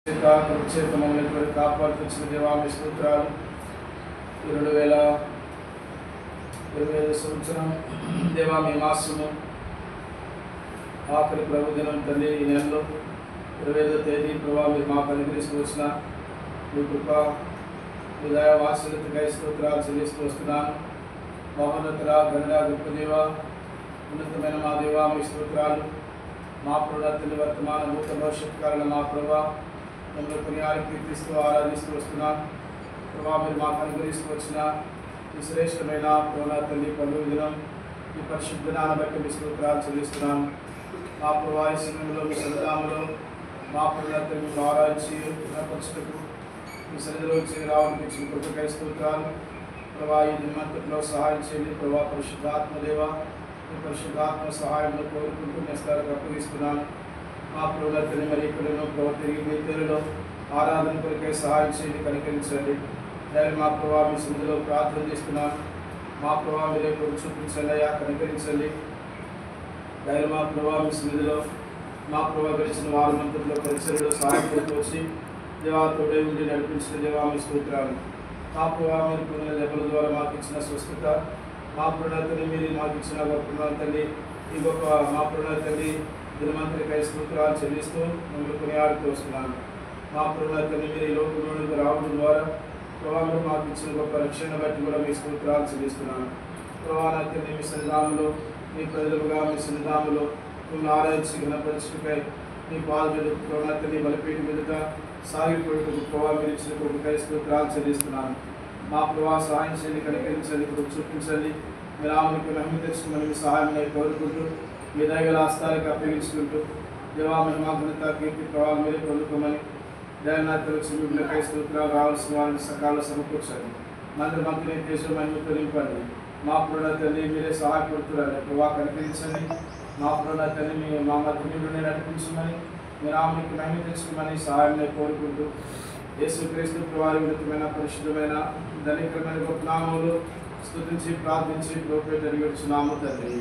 మమ్మల్ని కాపాడుతున్న దేవా మీ స్తోత్రాలు. 2025 సంవత్సరం దేవా మీ మాసము ఆఖరి ప్రభు దినం తల్లి ఈ నెలలో 25వ తేదీ ప్రభావ మీరు మాకు అనుగ్రహిస్తూ వచ్చిన మీ కృప మీ దయా వాత్సల్యతకై స్తోత్రాలు చెల్లిస్తూ వస్తున్నాను. మహోన్నతర గణన గొప్ప దేవ ఉన్నతమైన మా దేవా మీ స్తోత్రాలు. మా ప్రణతిని వర్తమాన భూత భవిష్యత్ కారణ మా ప్రభా మమ్మల్ని కొనియాడి కీర్తిస్తూ ఆరాధిస్తూ వస్తున్నాం. ప్రభా మీరు మాకు అనుగ్రహిస్తూ వచ్చిన ఈ శ్రేష్టమైన ప్రణాతల్లి పండుగ దినం ఈ పరిశుద్ధ దినాన్ని బట్టి మీ స్తోత్రాలు చెల్లిస్తున్నాను. మా ప్రభా ఈ సమయంలో మీ సన్నిధానంలో మా ప్రణాతల్ని మేము ఆరాధించి గుణపరచుటకు మీ సన్నిధిలో రావడానికి ఇచ్చిన కృపకై స్తోత్రాలు. ప్రభా ఈ దినమంతట్లో సహాయం చేయండి. ప్రభా పరిశుద్ధాత్మదేవ ఈ పరిశుద్ధాత్మ సహాయంలో కోరుకుంటూ నేస్తాలకు అప్పగిస్తున్నాను. మా ప్రభుత్వాన్ని మరి ఇక్కడను తిరిగి మీ పేరులో ఆరాధన కొరకై సహాయం చేయండి, కనికరించండి. నేను మా ప్రభావ మీ సన్నిధిలో ప్రార్థన చేస్తున్నాను. మా ప్రభావ మీరే కొరకు చూపించండి అయ్యా, కనికరించండి. నేను మా ప్రభావ మీ సన్నిధిలో మా ప్రభావ గడిచిన వారి మంత్రుల్లో పరిచయలో సహాయం వచ్చి దేవాతోడే ఉండి నడిపించిన దేవా మీ స్తోత్రాలు. మా ప్రభావ మీరు పొందిన దెబ్బల ద్వారా మాకు ఇచ్చిన స్వస్థత, మా ప్రణాతని మీరు మాకు ఇచ్చిన ప్రణాతని ఈ గొప్ప మా ప్రణాతని దినమంత్రికై స్తోత్రాలు చెల్లిస్తూ మమ్మల్ని కొనియాడుతూ వస్తున్నాను. మా ప్రణాతని మీరు ఈ లోకంలోనికి రావడం ద్వారా ప్రభావం మాకు ఇచ్చిన గొప్ప రక్షణ బట్టి కూడా మీ స్తోత్రాలు చెల్లిస్తున్నాను. ప్రభావాన్ని మీ సన్నిధానంలో మీ ప్రజలుగా మీ సన్నిధానంలో మిమ్మల్ని ఆరాధించి గుణపరిచుకై మీ పాదలు ప్రణాతని బలిపీఠ మీదుగా సాగిపోయేందుకు ప్రభావం మీరు ఇచ్చిన కొడుకై స్తోత్రాలు చెల్లిస్తున్నాను. మా ప్రభావ సహాయం చేయండి, కనికరించండి, ఇప్పుడు చూపించండి. మీ రామునికి మహిమ తెచ్చుకుని మీ సహాయం కోరుకుంటూ మీ దయగల హస్తాలకు అప్పగించుకుంటూ దేవా మహిమా ఘనత కీర్తి ప్రభావం మీరే పొందుకోమని దయనాథులు చిరులకై స్తోత్రాలు రావాల్సిన వారిని సకాలంలో సమకూర్చండి. మంత్రి దేశం మహిమతో నింపండి. మా ప్రణాతల్ని మీరే సహాయపడుతున్నారు. ప్రభావ కనికరించండి. మా ప్రణాతల్ని మీ మా మధ్య నుండి నడిపించమని మీ రామునికి మహిమ తెచ్చుకోమని సహాయం కోరుకుంటూ యేసుక్రీస్తు ప్రభావి ఉన్నతమైన పరిశుద్ధమైన ధనికరమైన గొప్ప నామములు స్తుతించి ప్రార్థించి ప్రోపేట అడిగిస్తున్నాము తండ్రి.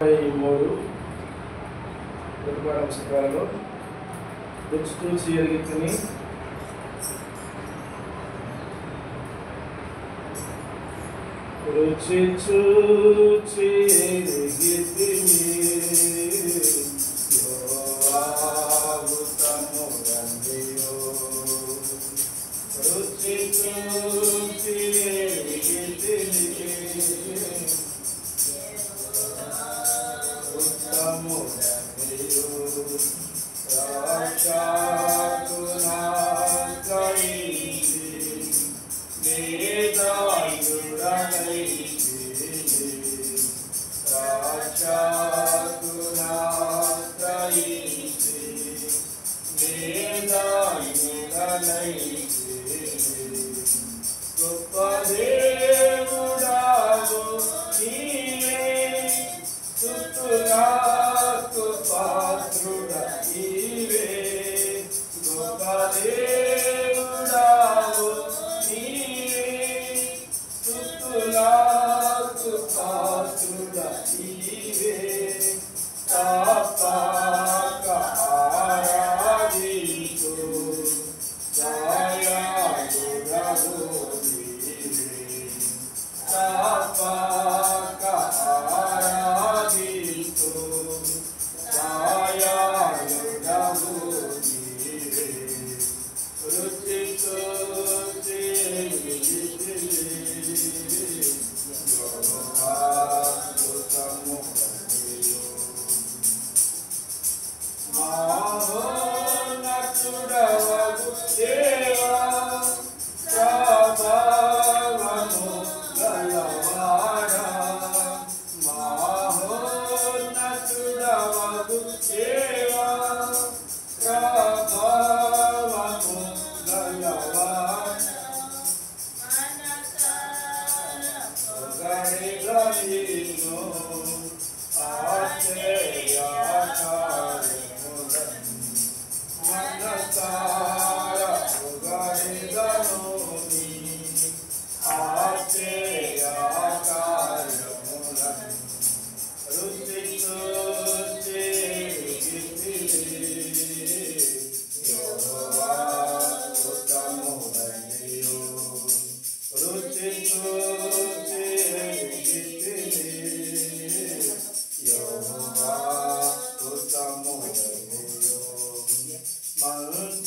33 పుస్తకాలలో చూసి ఎరిగితిని రుచి చూచి ఎరిగితిని రుచి చూచి ఎరిగితిని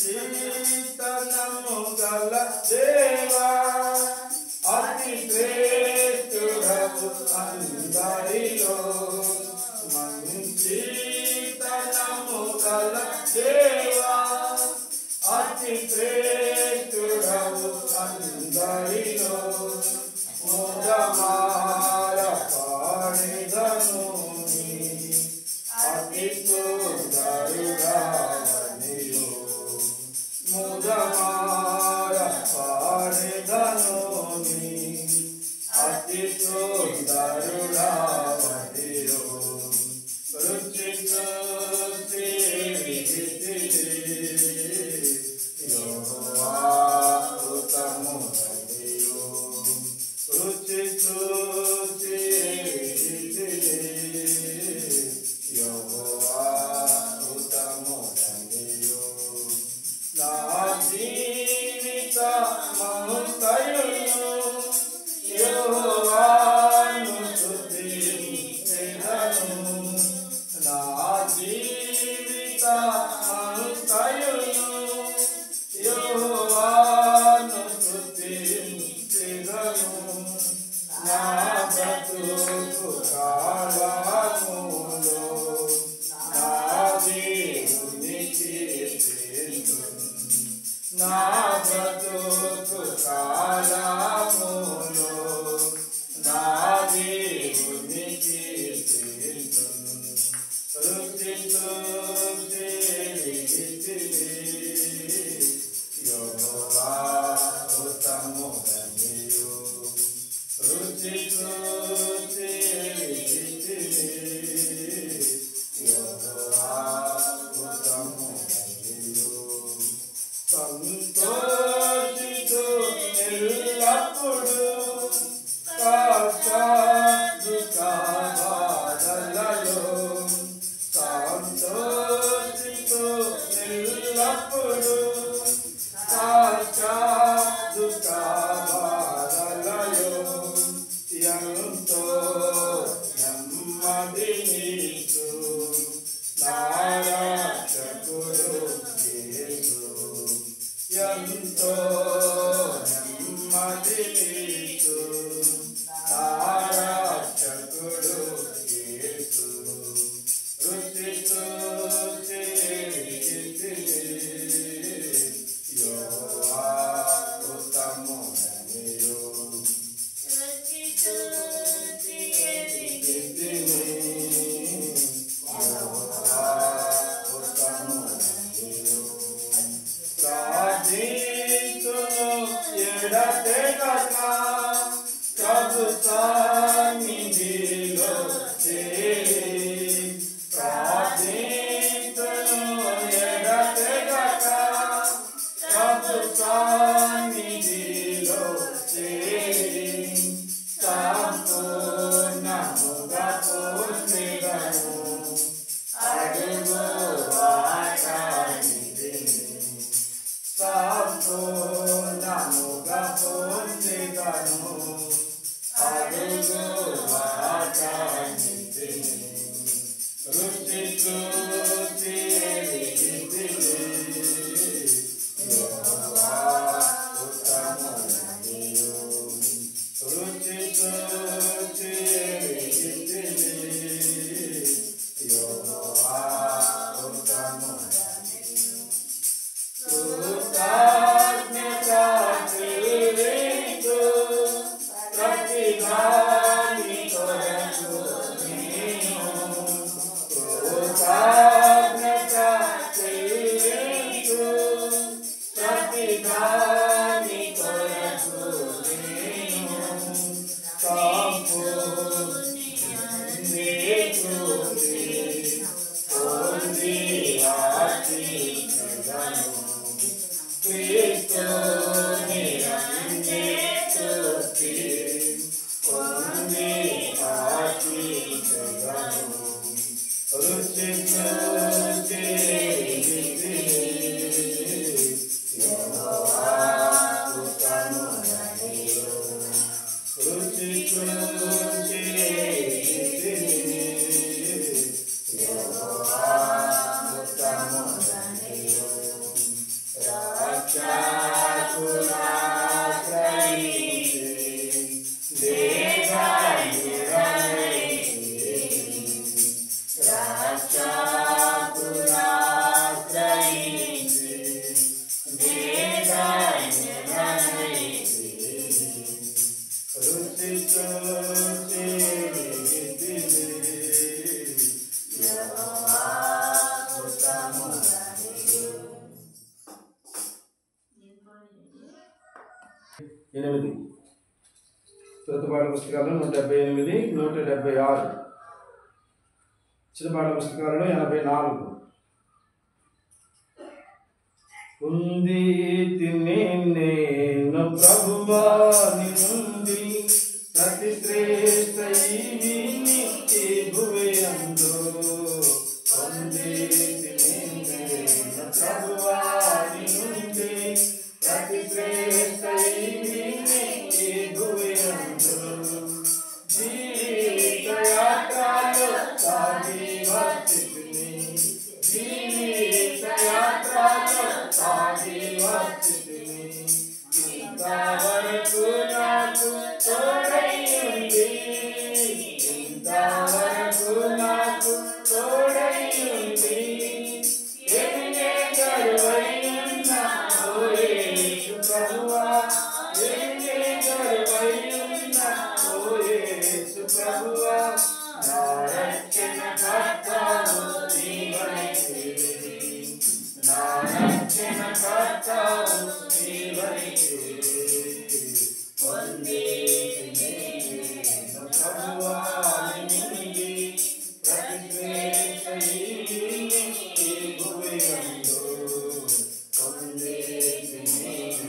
మంచితనము గల దేవా అతి శ్రేష్ఠుడవు అందరిలో మంచితనము గల దేవా అతి శ్రేష్ఠుడవు అందరిలో ముదమార పాడిదను అతి సుందరుడవనియు ముదమార పాడిదను అతి సుందరుడవనియు రుచి చూసి యెహోవా ఉత్తముడనియు రుచి చూసి యెహోవా ఉత్తముడనియు నా జీవితమంతయును యెహోవాను స్తుతించెదను నా జీవితమంతయును యెహోవాను స్తుతించెదను నా బ్రతుకు కాలములో నా దేవుని కీర్తింతును నా బ్రతుకు కాలములో నా దేవుని కీర్తింతును రుచి చూసి యెహోవా ఉత్తముడనియు రుచి చూసి యెహోవా ఉత్తముడనియు సంతోషితు ఎల్లప్పుడు కష్ట దుఃఖ బాధలలో సంతోషితు ఎల్లప్పుడు కష్ట దుఃఖ బాధలలో ఎంతో నెమ్మది నీకు నా రక్షకుడు యేసు ఎంతో నెమ్మది నీకు నా రక్షకుడు యేసు రుచి చూసి యెహోవా ఉత్తముడనియు ప్రార్థించును ఎడతెగక ప్రభు సన్నిధిలో చేరి ప్రార్థించును ఎడతెగక ప్రభు సన్నిధిలో చేరి సంపూర్ణముగా పూర్తిగను అడుగు వాటనిధిని సంపూర్ణముగా 8 పాఠ పుస్తకాలు 178, 176. చిన్న పాఠ పుస్తకాలలో 84. ఉంది తిని నేను ప్రభువా ని నుండి ప్రతి శ్రేష్ఠ ఈ భువయందు. ఉంది తిని నేను ప్రభువా ని నుండి ప్రతి శ్రేష్ఠ ఈ భువయందు. జీవిత యాత్రలో సాగి వచ్చితిని, జీవిత యాత్రలో సాగి వచ్చితిని. ఇంతవరకు నాకు తోడై ఉంది, ఇంతవరకు నాకు తోడై ఉంది. ఎదిగే గరువై ఉన్న ఓ యేసు ప్రభువా, ఎదిగే గరువై ఉన్న ఓ యేసు ప్రభువా. నా రక్షణ కర్తవు నీవైతివి, నా రక్షణ కర్తవు నీవైతివి. పొందితిని నేను ప్రభువా ని నుండి ప్రతి శ్రేష్ఠ ఈ భువయందు. పొందితిని నేను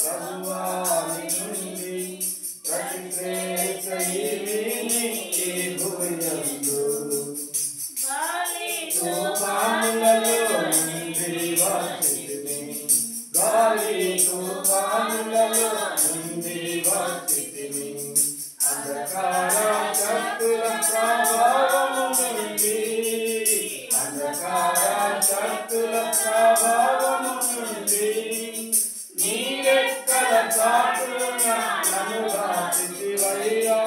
ప్రభువా ని నుండి ప్రతి శ్రేష్ఠ ఈ భువయందు. తుఫానులలో నుండి వచ్చితిని, గాలి తుఫానులలో నుండి వచ్చితిని. అంధకార శక్తుల ప్రభావము నుండి, అంధకార శక్తుల ప్రభావము నుండి. నీ రెక్కల చాటున నన్ను దాచితివయ్యా,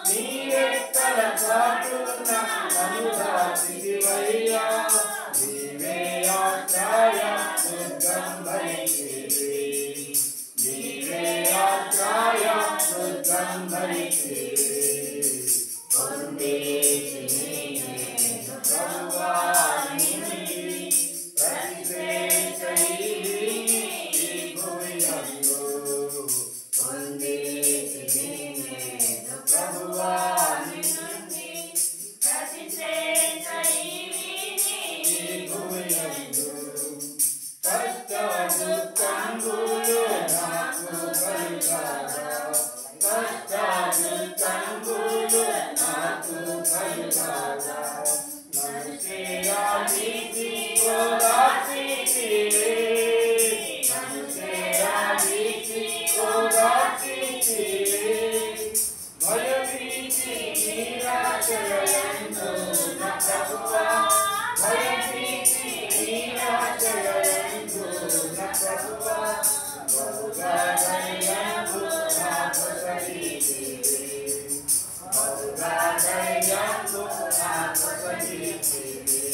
నీ రెక్కల చాటున నన్ను దాచితివయ్యా. నీవే ఆశ్రయ దుర్గంధైతివి, నీవే ఆశ్రయ దుర్గంధైతివి. పొందితిని నేను ప్రభువా ని నుండి ప్రతి శ్రేష్ఠ ఈ భువయందు. పొందితిని నేను ప్రభువా ని నుండి ప్రతి శ్రేష్ఠ ఈ భువయందు. కష్ట దుఃఖంబులు నాకు కలుగాగా, కష్ట దుఃఖంబులు నాకు కలుగాగా. నన్ను చేయాలిసి ఓదార్చితివే, నన్ను చేయాలిసి ఓదార్చితివే. భయభీతి నిరాశయందు నా ప్రభువా, భయభీతి నిరాశయందు నా ప్రభువా. బహుగా దయయందు నాకు సహితివే, బహుగా దయయందు నాకు సహితివే.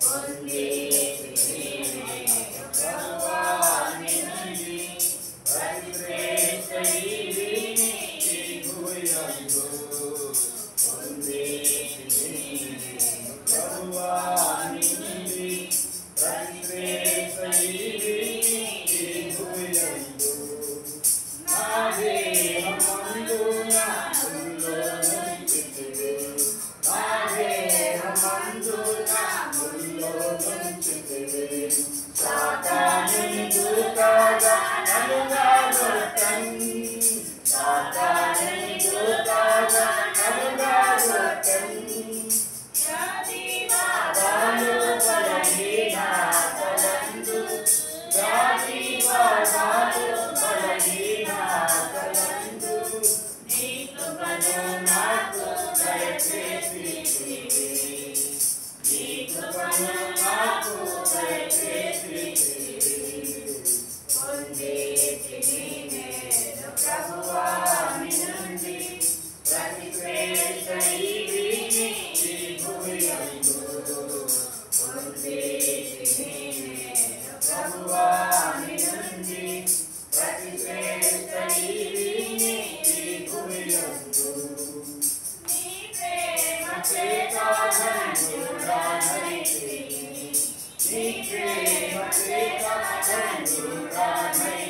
పొందితిని నేను ప్రభువా ని నుండి ప్రతి శ్రేష్ఠ ఈ భువయందు. పొందితిని నేను ప్రభువా ని నుండి ప్రతి శ్రేష్ఠ ఈ భువయందు. నా దేహమందున ముల్లో నుంచితివి, నా దేహమందున ముల్లో నుంచితివి. సాతానుని దూతగా నన్ను గాగొట్టన్, సాతానుని దూతగా నన్ను గాగొట్టన్. వ్యాధివాదాలు బలహీనతలందు, వ్యాధివాదాలు బలహీనతలందు. నీ కృపను నాకు దయచేసితివి, నీ కృపను నాకు దయచేసితివి. పొందితిని నేను ప్రభువా ని నుండి ప్రతి శ్రేష్ఠ ఈ భువయందు. పొందితిని నేను ప్రభువా ని నుండి ప్రతి శ్రేష్ఠ ఈ భువయందు. నీ ప్రేమ చేత ధన్యుడనైతిని, నీ ప్రేమ చేత ధన్యుడనైతిని.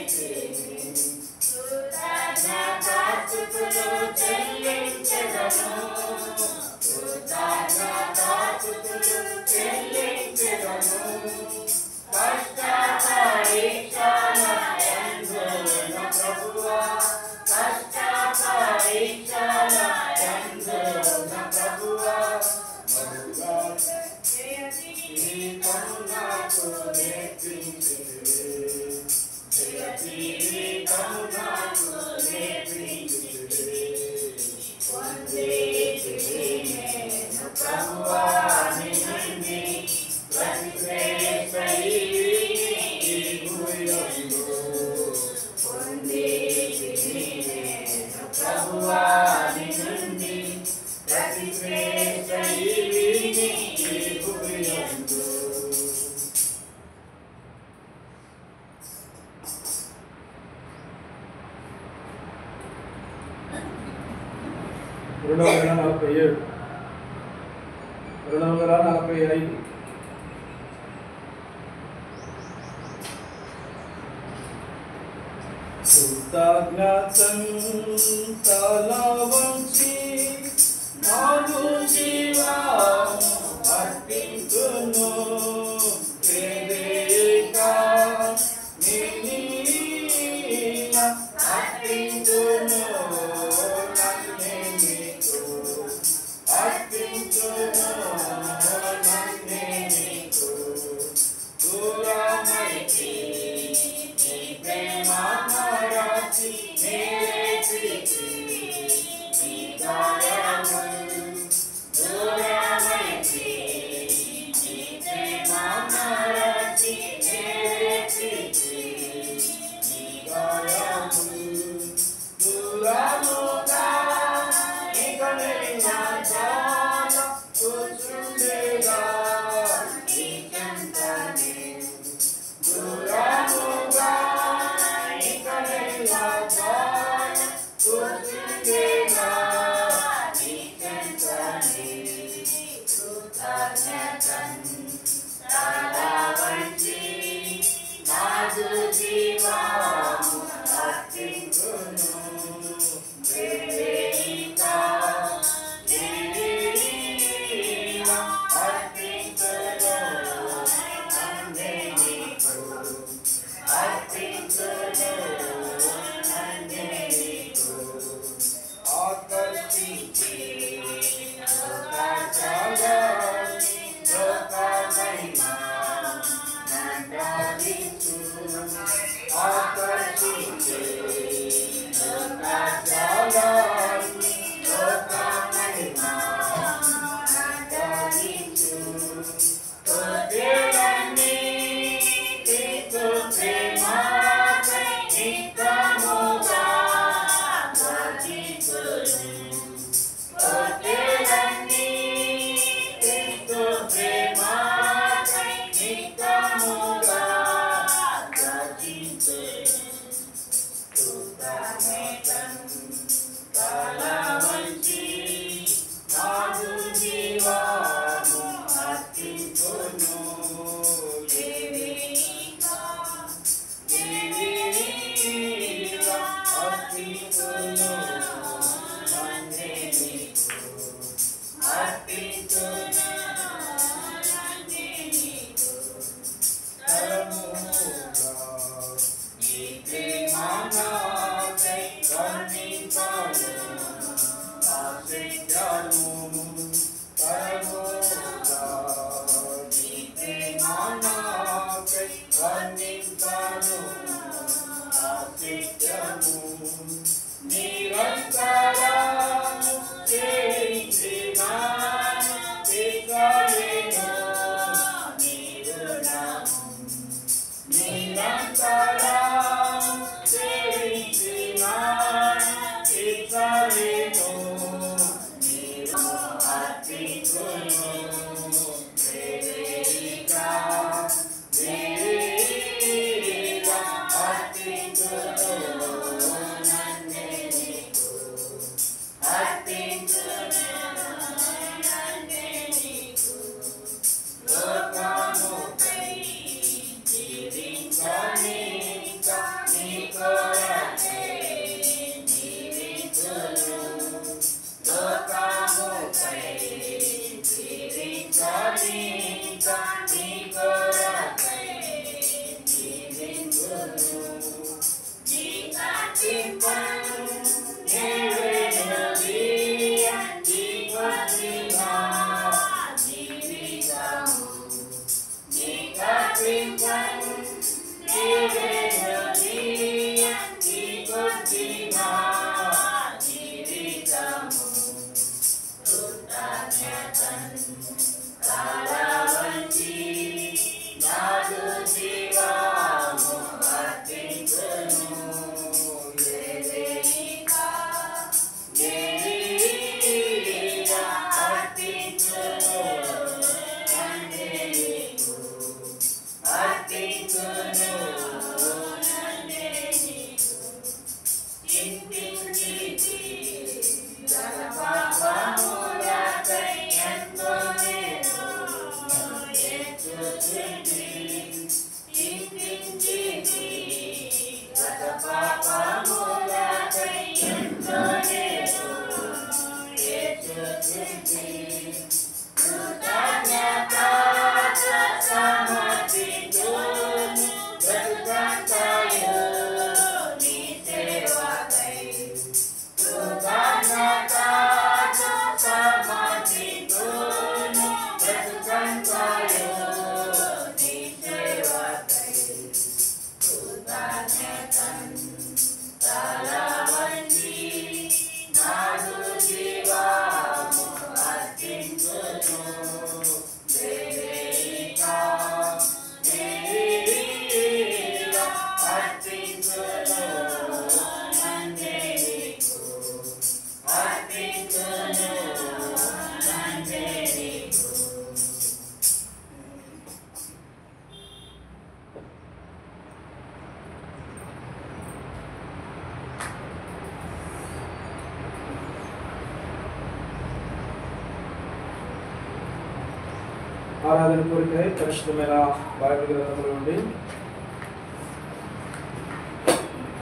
ఆరాధన కోరికై పరిశుద్ధమైన బైబిల్ గ్రంథంలో నుండి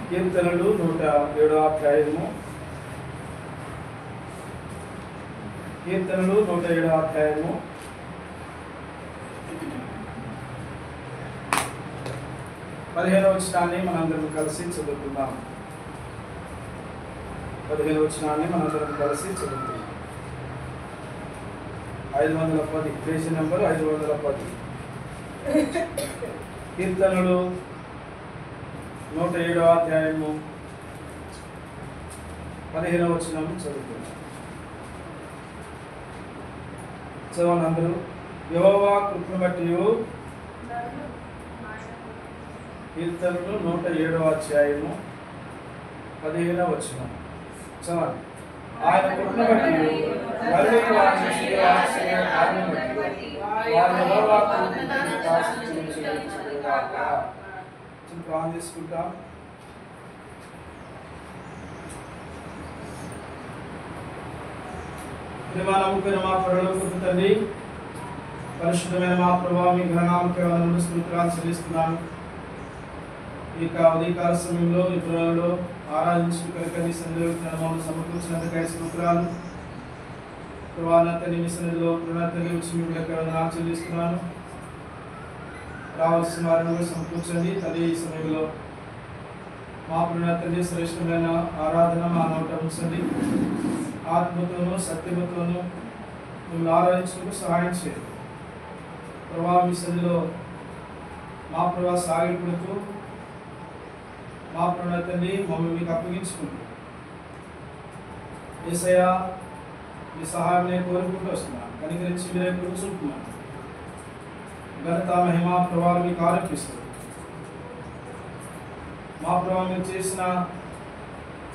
కీర్తనలు 107వ అధ్యాయము కీర్తనలు 107వ అధ్యాయము 15వ వచనాన్ని మనందరం కలిసి చదువుకుందాం. 15వ వచనాన్ని మనందరం కలిసి చదువుకుందాం. 510 పేజీ నంబర్ 510. కీర్తనలు 107వ అధ్యాయము 15వ వచనం చదువుతున్నాం. చదవండి అందరూ. యెహోవా కృపను బట్టి కీర్తనలు 107వ అధ్యాయము 15వ వచనం చదవండి. ఆయన కృపను బట్టి తీసుకుంటాం. నమ్మకమైన మా పరలోకపు తండ్రి, పరిశుద్ధమైన మా ప్రభువా, మీ ఘననామమునకు వందనములు స్తుతులు చెల్లిస్తున్నాను. ఈ ఉదయకాల సమయంలో ఈ పురాణంలో ఆరాధించుకుని సన్నిధిలో సమకూర్చినందుకై స్తోత్రాలు. ప్రభావి సన్నిధిలో ప్రణాళిక వచ్చి మీ వందనాలు చెల్లిస్తున్నాను. రావాల్సిన వారిని సమకూర్చండి తల్లి. ఈ సమయంలో మా ప్రణాళిక శ్రేష్టమైన ఆరాధన మా నోట ఉంచండి. ఆత్మతోనూ సత్యమతోనూ మిమ్మల్ని ఆరాధించుటకు సహాయం చేయండి. ప్రభావి సన్నిధిలో మా ప్రభావ సాగిపడుతూ మా ప్రణాళికని మమ్మల్ని మీకు అప్పగించుకుంటూ యేసయ్యా మీ సహాయం నేను కోరుకుంటూ వస్తున్నాను. కనికరించి మీరే కూర్చుంటున్నాను. ఘనత మహిమ ప్రభావం మీకు ఆరోపిస్తుంది. మా ప్రభావం మీరు చేసిన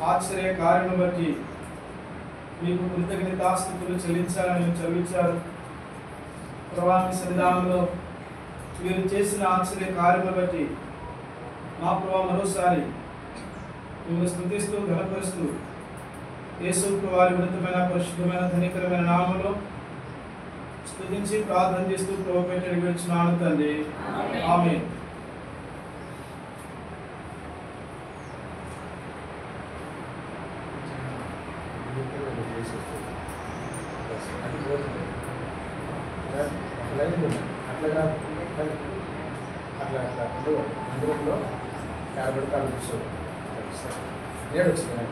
ఆశ్చర్య కార్యం బట్టి మీకు కృతజ్ఞతాస్తుతులు చెల్లించాలని మీరు చదివించారు. ప్రభావం సన్నిధానంలో మీరు చేసిన ఆశ్చర్య కార్యం బట్టి మా ప్రభావ మరోసారి మిమ్మల్ని స్తుతిస్తూ ఘనపరుస్తూ యేసు వారి ఉన్నతమైన పరిశుద్ధమైన ధనికరమైన నామములో స్తుతించి ప్రార్థన చేస్తూ ప్రభు పెట్టని విడుచున్నాను తండ్రి. ఆమేన్. అందులో యాభై కాలు కూర్చోండి. ఏడు వచ్చింది.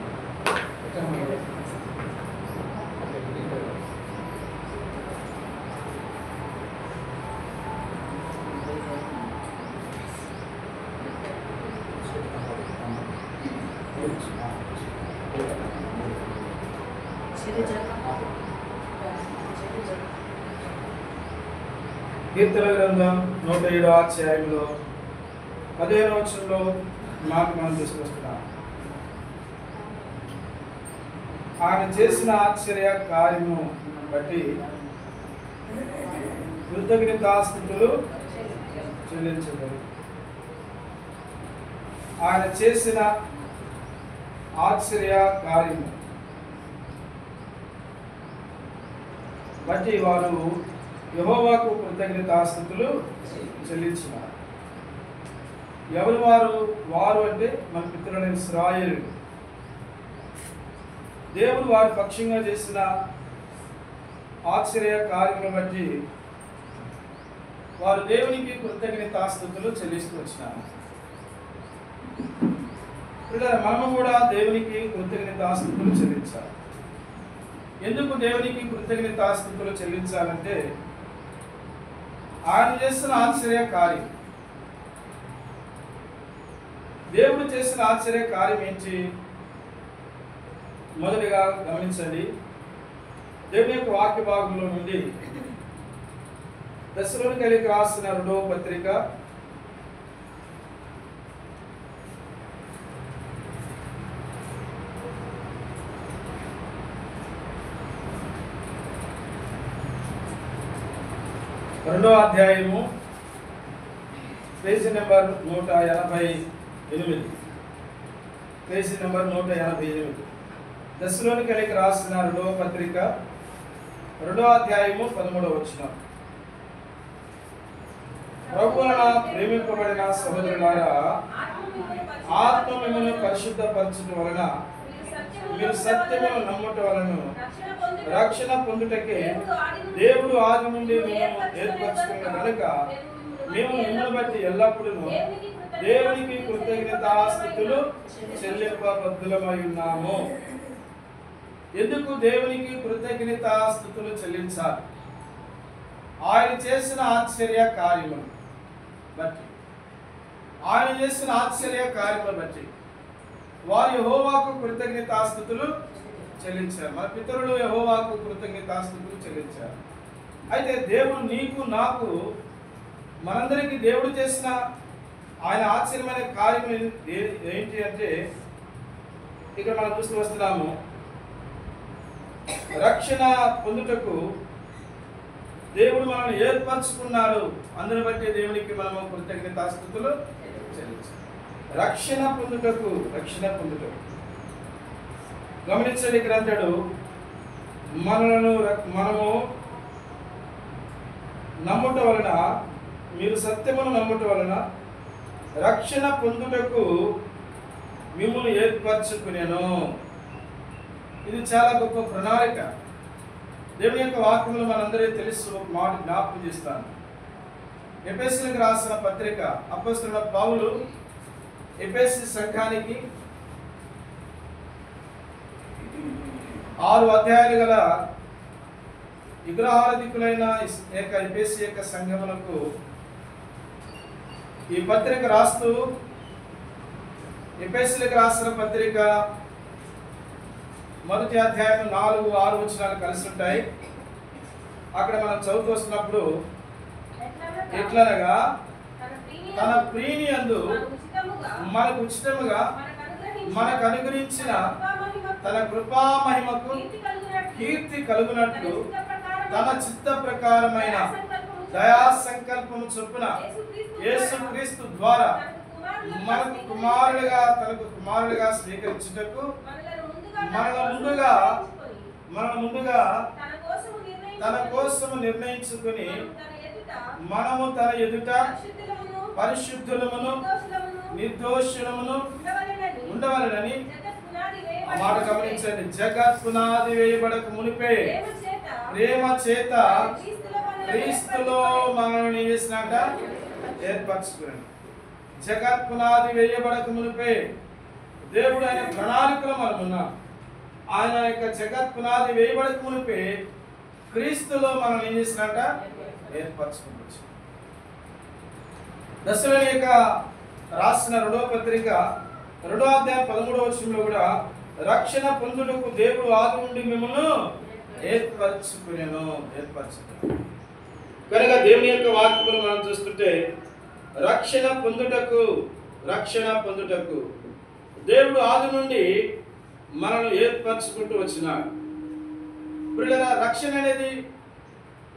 కీర్తన గ్రంథం 107వ అధ్యాయంలో 15వ వచనంలో మాట మనం తీసుకొస్తున్నాం. ఆయన చేసిన ఆశ్చర్య కార్యము బట్టి కృతజ్ఞతాస్తుతులు చెల్లించబడి. ఆయన చేసిన ఆశ్చర్య కార్యము బట్టి వారు యెహోవాకు కృతజ్ఞతాస్తుతులు చెల్లించినారు. ఎవరు వారు అంటే మన పితరులైన ఇశ్రాయేలులు. దేవుడు వారి పక్షంగా చేసిన ఆశ్చర్య కార్యములను బట్టి వారు దేవునికి కృతజ్ఞతాస్తుతులు చెల్లిస్తూ వచ్చినారు. మనము కూడా దేవునికి కృతజ్ఞతాస్తుతులు చెల్లించాలి. ఎందుకు దేవునికి కృతజ్ఞతాస్తుతులు చెల్లించాలంటే ఆయన చేసిన ఆశ్చర్య కార్యం. దేవుడు చేసిన ఆశ్చర్య కార్యం ఏంటి? మొదటిగా గమనించండి. దేవుని యొక్క వాక్య భాగంలో నుండి దశలోనికైలకు రాసిన 2వ పత్రిక 2వ అధ్యాయము పేజీ నెంబర్ 188. Page number 188. దశలోనికైలకు రాసిన 2వ పత్రిక 2వ అధ్యాయము 13వ వచనం. ప్రభువున ప్రేమింపబడిన సహోదరులారా, ఆత్మ మిమ్మల్ని పరిశుద్ధపరచుట వలన మీరు సత్యమును నమ్ముట వలన రక్షణ పొందుటకే దేవుడు ఆది నుండి మేము ఏర్పరచుకున్న కనుక మేము మిమ్మల్ని బట్టి ఎల్లప్పుడూ దేవునికి కృతజ్ఞతాస్తుతులు చెల్లింపబద్ధులమై ఉన్నాము. ఎందుకు దేవునికి కృతజ్ఞతాస్తుతులు చెల్లించాలి? ఆయన చేసిన ఆశ్చర్య కార్యములు బట్టి, ఆయన చేసిన ఆశ్చర్య కార్యములు బట్టి వారు యెహోవాకు కృతజ్ఞతాస్తుతులు చెల్లించారు. మన పితరులు యెహోవాకు కృతజ్ఞతాస్తుతులు చెల్లించారు. అయితే దేవుడు నీకు నాకు మనందరికీ దేవుడు చేసిన ఆయన ఆశ్చర్యమైన కార్యం ఏంటి అంటే ఇక్కడ మనం చూస్తూ వస్తున్నాము. రక్షణ పొందుటకు దేవుడు మనల్ని ఏర్పరచుకున్నాడు. అందుని బట్టి దేవునికి మనము కృతజ్ఞతాస్తుతులు చెల్లించాలి. రక్షణ పొందుటకు గమనించండి. ఇక్కడ అంటాడు, మనము నమ్ముట వలన మీరు సత్యమును నమ్ముట వలన రక్షణ పొందుటకు మిమ్మల్ని ఏర్పరచుకునేను. ఇది చాలా గొప్ప ప్రణాళిక. దేవుని యొక్క వాక్యములు మనందరికీ తెలుసు. ఒక మాట జ్ఞాపకం చేస్తాను. ఎఫెసీయులకు రాసిన పత్రిక అపోస్తలుడైన పౌలు ఎఫెసీ సంఘానికి 6 అధ్యాయాలు గల విగ్రహారాధికులైన ఎఫెసీ యొక్క సంఘములకు ఈ పత్రిక రాస్తూ, ఎఫెసీయులకు రాసిన పత్రిక 1వ అధ్యాయం 4-6 వచనాలు కలిసి ఉంటాయి. అక్కడ మనం చదువుతూ వస్తున్నప్పుడు, ఎట్లనగా తన ప్రీని యందు మనకు ఉచితముగా మనకు అనుగ్రహించిన తన కృపా మహిమకు కీర్తి కలుగునట్లు తన చిత్త ప్రకారమైన దయా సంకల్పము చొప్పున యేసుక్రీస్తు ద్వారా మనకు కుమారులుగా స్వీకరించుటకు మన ముందుగా తన కోసము నిర్ణయించుకుని మనము తన ఎదుట పరిశుద్ధులమును నిర్దోషులమును ఉండవలెనని. ఆ మాట గమనించండి. జగత్ పునాది వేయబడక మునిపే ప్రేమ చేత క్రీస్తులో మనల్ని చేసినాక ఏర్పరచుకుని. జగత్ పునాది వేయబడక మునిపే దేవుడు ఆయన ప్రణాళికలో మనం ఉన్నాం. ఆయన యొక్క జగత్ పునాది వేయబడక మునిపే క్రీస్తులో మనం ఏం చేసినాక ఏర్పరచుకోవచ్చు. దశలోనిక రాసిన 2వ పత్రిక 2వ అధ్యాయం 13వ వచనంలో కూడా రక్షణ పొందుటకు దేవుడు ఆది నుండి మిమ్మల్ని ఏర్పరచుకునేను. కనుక దేవుని యొక్క వాక్యమును మనం చూస్తుంటే రక్షణ పొందుటకు దేవుడు ఆది నుండి మనల్ని ఏర్పరచుకుంటూ వచ్చినాడు. పిల్లల రక్షణ అనేది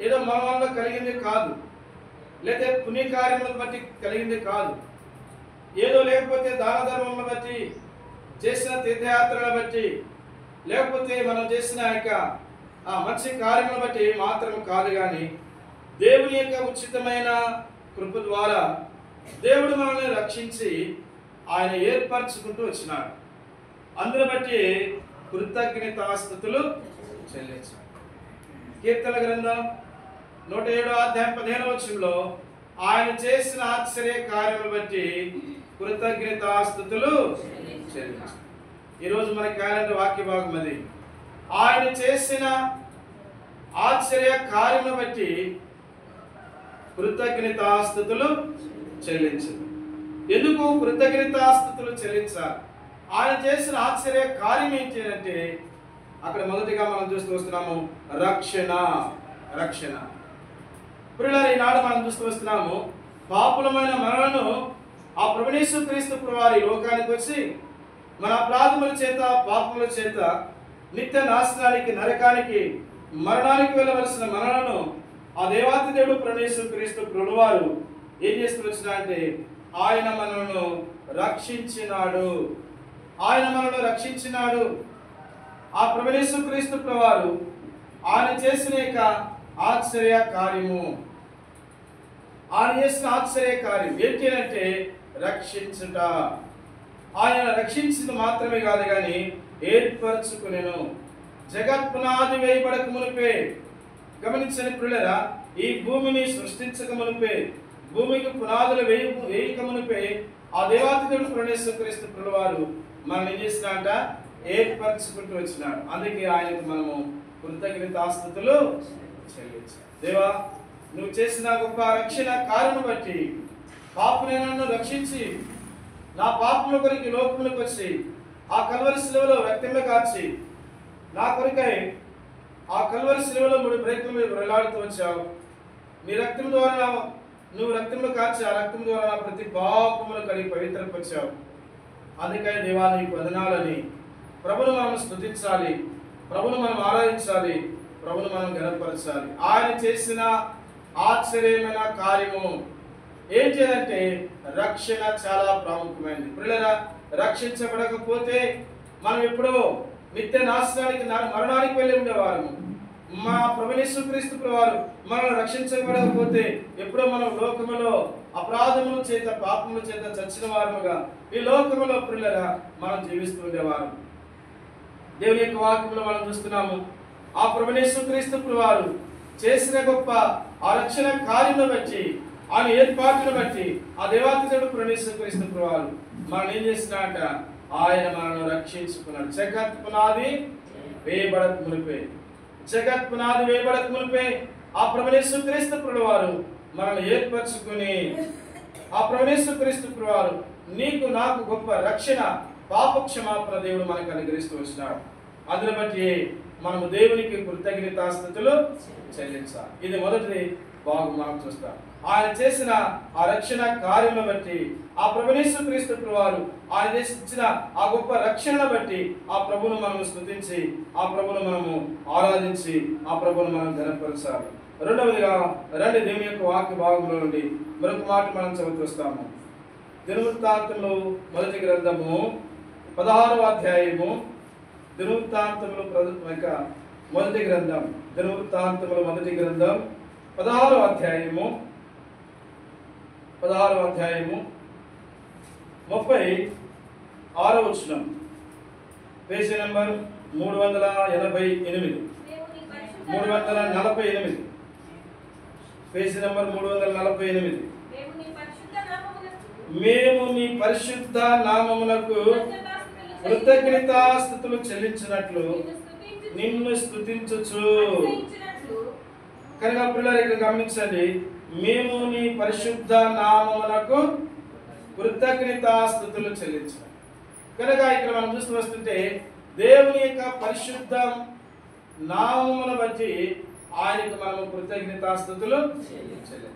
ఏదో మన వల్ల కలిగింది కాదు, లేదా పుణ్యకార్యములను బట్టి కలిగింది కాదు, ఏదో లేకపోతే దాన ధర్మములను బట్టి చేసిన తీర్థయాత్రలను బట్టి లేకపోతే మనం చేసిన యొక్క ఆ మంచి కార్యములను బట్టి మాత్రం కాదు. కానీ దేవుని యొక్క ఉచితమైన కృప ద్వారా దేవుడు మనల్ని రక్షించి ఆయన ఏర్పరచుకుంటూ వచ్చినాడు. అందును బట్టి కృతజ్ఞతాస్తుతులు చెల్లించాడు. కీర్తన గ్రంథం 107 అధ్యాయం 15వ వచనంలో ఆయన చేసిన ఆశ్చర్య కార్యములను బట్టి కృతజ్ఞతాస్తుతులు చెల్లించాడు. ఈరోజు మన క్యాలెండర్ వాక్య భాగం అది. ఆయన చేసిన ఆశ్చర్య కార్యములను బట్టి కృతజ్ఞతాస్తుతులు చెల్లించారు. ఎందుకు కృతజ్ఞతాస్తుతులు చెల్లించాలి? ఆయన చేసిన ఆశ్చర్య కార్యం ఏంటి అంటే అక్కడ మొదటిగా మనం చూస్తూ వస్తున్నాము రక్షణ. ప్రియులారా, ఈనాడు మనం చూస్తూ వస్తున్నాము పాపులమైన మనలను ఆ ప్రభువు యేసు క్రీస్తు ప్రభువారి లోకానికి వచ్చి మన అపరాధముల చేత పాపముల చేత నిత్య నాశనానికి నరకానికి మరణానికి వెళ్ళవలసిన మనలను ఆ దేవాతి దేవుడు ప్రభువు యేసు క్రీస్తు ప్రభువారు ఏం చేస్తూ వచ్చినా అంటే ఆయన మనలను రక్షించినాడు. ఆ ప్రభువు యేసు క్రీస్తు ప్రభువారు ఆయన చేసిన ఆశ్చర్య కార్యము, ఆయన చేసిన ఆశ్చర్య కార్యం ఏంటి అంటే రక్షించుట. ఆయన రక్షించింది మాత్రమే కాదు కానీ ఏర్పరచుకునేను. జగత్పునాది వేయబడక మునిపే, గమనించని ప్రియులారా, ఈ భూమిని సృష్టించక మునిపే, భూమికి పునాదులు వేయక మునిపే ఆ దేవాతి దేవుడు ప్రభువు యేసు క్రీస్తు ప్రభువారు మనల్ని ఏం చేసినాట ఏర్పరచుకుంటూ వచ్చినాడు. అందుకే ఆయనకు మనము కృతజ్ఞతాస్తుతులు చెల్లించాలి. దేవా, నువ్వు చేసిన గొప్ప రక్షణ కార్యము బట్టి పాపుని నన్ను రక్షించి నా పాపముల కొరకు లోకములకు వచ్చి ఆ కల్వరి శిలువలో రక్తములు కార్చి నా కొరకై ఆ కల్వరి శిలువలో 3 బ్రేకుల మీద వేలాడుతూ వచ్చావు. నీ రక్తం ద్వారా నువ్వు రక్తములు కార్చి ఆ రక్తం ద్వారా ప్రతి పాపములు కడిగి పవిత్రపరిచావు. అందుకై దేవా నీకు వందనాలని ప్రభువును మనం స్తుతించాలి, ప్రభువును మనం ఆరాధించాలి, ప్రభువును మనం ఘనపరచాలి. ఆయన చేసిన ఆశ్చర్యమైన కార్యము ఏం చేయాలంటే రక్షణ చాలా ప్రాముఖ్యమైనది. పిల్లరా, రక్షించబడకపోతే మనం ఎప్పుడో నిత్య నాశనానికి మరణానికి వెళ్ళి ఉండేవారము. మా ప్రభువు యేసు క్రీస్తు ప్రభువారు మనల్ని రక్షించబడకపోతే ఎప్పుడో మనం లోకములో అపరాధముల చేత పాపముల చేత చచ్చిన వారముగా ఈ లోకములో పిల్లరా మనం జీవిస్తూ ఉండేవారు. దేవుని యొక్క వాక్యంలో మనం చూస్తున్నాము ఆ ప్రభువు యేసు క్రీస్తు ప్రభువారు చేసిన గొప్ప ఆ రక్షణ కార్యమును బట్టి, ఆయన ఏర్పాటును బట్టి ఆ దేవాతి దేవుడు ప్రభువు యేసు క్రీస్తు ప్రభువారు మనం ఏం చేసినాట ఆయన మనల్ని రక్షించుకున్నాడు. జగత్పునాది వేయబడక మునిపే ఆ ప్రభువు యేసు క్రీస్తు ప్రభువారు మనల్ని ఏర్పరచుకుని ఆ ప్రభువు యేసు క్రీస్తు ప్రభువారు నీకు నాకు గొప్ప రక్షణ పాప క్షమాపణ దేవుడు మనకు అనుగ్రహిస్తూ వచ్చినాడు. అందుని బట్టి మనము దేవునికి కృతజ్ఞతాస్తుతులు చెల్లించాలి. ఇది మొదటి భాగం మనం చూస్తాం. ఆయన చేసిన ఆ రక్షణ కార్యమును బట్టి ఆ ప్రభువు యేసు క్రీస్తు ప్రభువారు ఆయన ఇచ్చిన ఆ గొప్ప రక్షణను బట్టి ఆ ప్రభువును మనము స్తుతించి ఆ ప్రభువును మనము ఆరాధించి ఆ ప్రభువును మనం ఘనపరచాలి. రెండవదిగా రండి దేవుని యొక్క వాక్య భాగంలో నుండి మరొక మాట మనం చదువుతాము. దినవృత్తాంతములు మొదటి గ్రంథము 16వ అధ్యాయము. దినవృత్తాంతములు మొదటి గ్రంథం 16వ అధ్యాయము 36వ వచనం, పేజీ నంబర్ 348, పేజీ నంబర్ 348. మేము నీ పరిశుద్ధ నామమునకు కృతజ్ఞతాస్తుతులు చెల్లించినట్లు నిన్ను స్తుతించుచు. కనుక పిల్లలు ఇక్కడ గమనించండి, మేము నీ పరిశుద్ధ నామమునకు కృతజ్ఞతాస్తుతులు చెల్లించాలి. కనుక ఇక్కడ మనం చూస్తూ వస్తుంటే దేవుని యొక్క పరిశుద్ధ నామమును బట్టి ఆయనకు మనము కృతజ్ఞతాస్తుతులు చెల్లించాలి.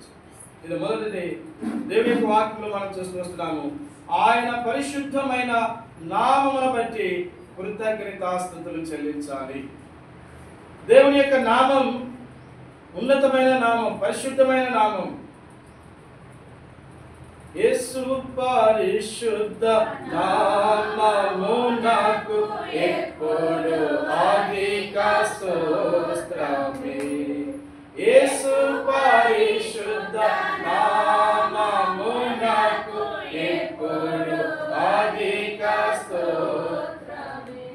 ఇది మొదటిది. దేవుని యొక్క వాక్యంలో మనం చూస్తూ వస్తున్నాము, ఆయన పరిశుద్ధమైన నామమును బట్టి కృతజ్ఞతాస్తుతులు చెల్లించాలి. దేవుని యొక్క నామం ఉన్నతమైన నామం, పరిశుద్ధమైన నామం. యేసు పరిశుద్ధ నామమునకు ఎప్పుడు అధిక స్తోత్రమే. యేసు పరిశుద్ధ నామమునకు ఎప్పుడు అధిక స్తోత్రమే.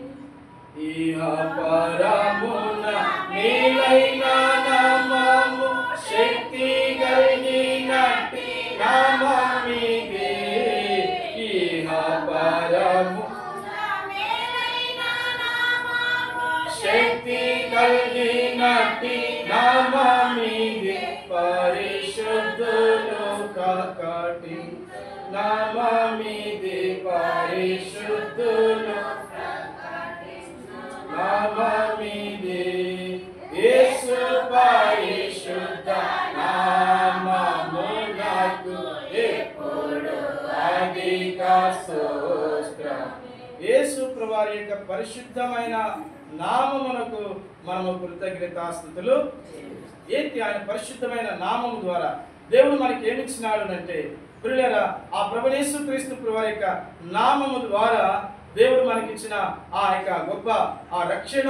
ఇహ పరమున మేలైన నామము, శక్తి కలిగినట్టి నామమిదే. ఇహ పరమున మేలైన నామము, శక్తి కలిగినట్టి నామమిదే. పరిశుద్ధులు కాకటి నామమిదే. పరిశుద్ధులు నామమిదే. యేసు పరిశుద్ధ నామమునకు ఎప్పుడు అధిక స్తోత్రం. యేసు ప్రభువారి యొక్క పరిశుద్ధమైన నామమునకు మనము కృతజ్ఞతాస్తుతులు. ఏంటి ఆయన పరిశుద్ధమైన నామము ద్వారా దేవుడు మనకి ఏమిచ్చినాడు అంటే, ప్రియులారా, ఆ ప్రభువు యేసుక్రీస్తు ప్రభువారి యొక్క నామము ద్వారా దేవుడు మనకిచ్చిన ఆ యొక్క గొప్ప ఆ రక్షణ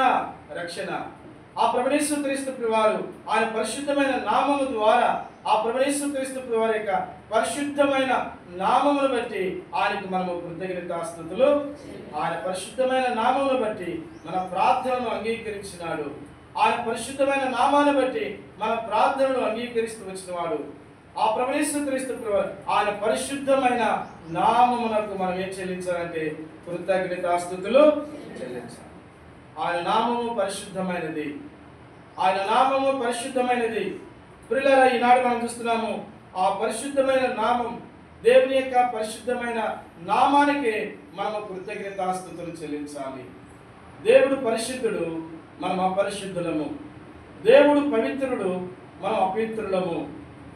ఆ ప్రభువు యేసుక్రీస్తు ప్రభువారు ఆయన పరిశుద్ధమైన నామము ద్వారా, ఆ ప్రభువు యేసుక్రీస్తు ప్రభువారి యొక్క పరిశుద్ధమైన నామమును బట్టి ఆయనకు మనము కృతజ్ఞతాస్తుతులు. ఆయన పరిశుద్ధమైన నామమును బట్టి మన ప్రార్థనను అంగీకరించినాడు. ఆయన పరిశుద్ధమైన నామాన్ని బట్టి మన ప్రార్థనలు అంగీకరిస్తూ వచ్చినవాడు ఆ ప్రభువు యేసుక్రీస్తు ప్రభువారు. ఆయన పరిశుద్ధమైన నామమునకు మనం ఏం చెల్లించాలంటే కృతజ్ఞతాస్తుతులు చెల్లించాలి. ఆయన నామము పరిశుద్ధమైనది. ఆయన నామము పరిశుద్ధమైనది. ప్రియులారా, ఈనాడు మనం చూస్తున్నాము ఆ పరిశుద్ధమైన నామం, దేవుని యొక్క పరిశుద్ధమైన నామానికి మనము కృతజ్ఞతాస్తుతులు చెల్లించాలి. దేవుడు పరిశుద్ధుడు, మనం అపరిశుద్ధులము. దేవుడు పవిత్రుడు, మనం అపవిత్రులము.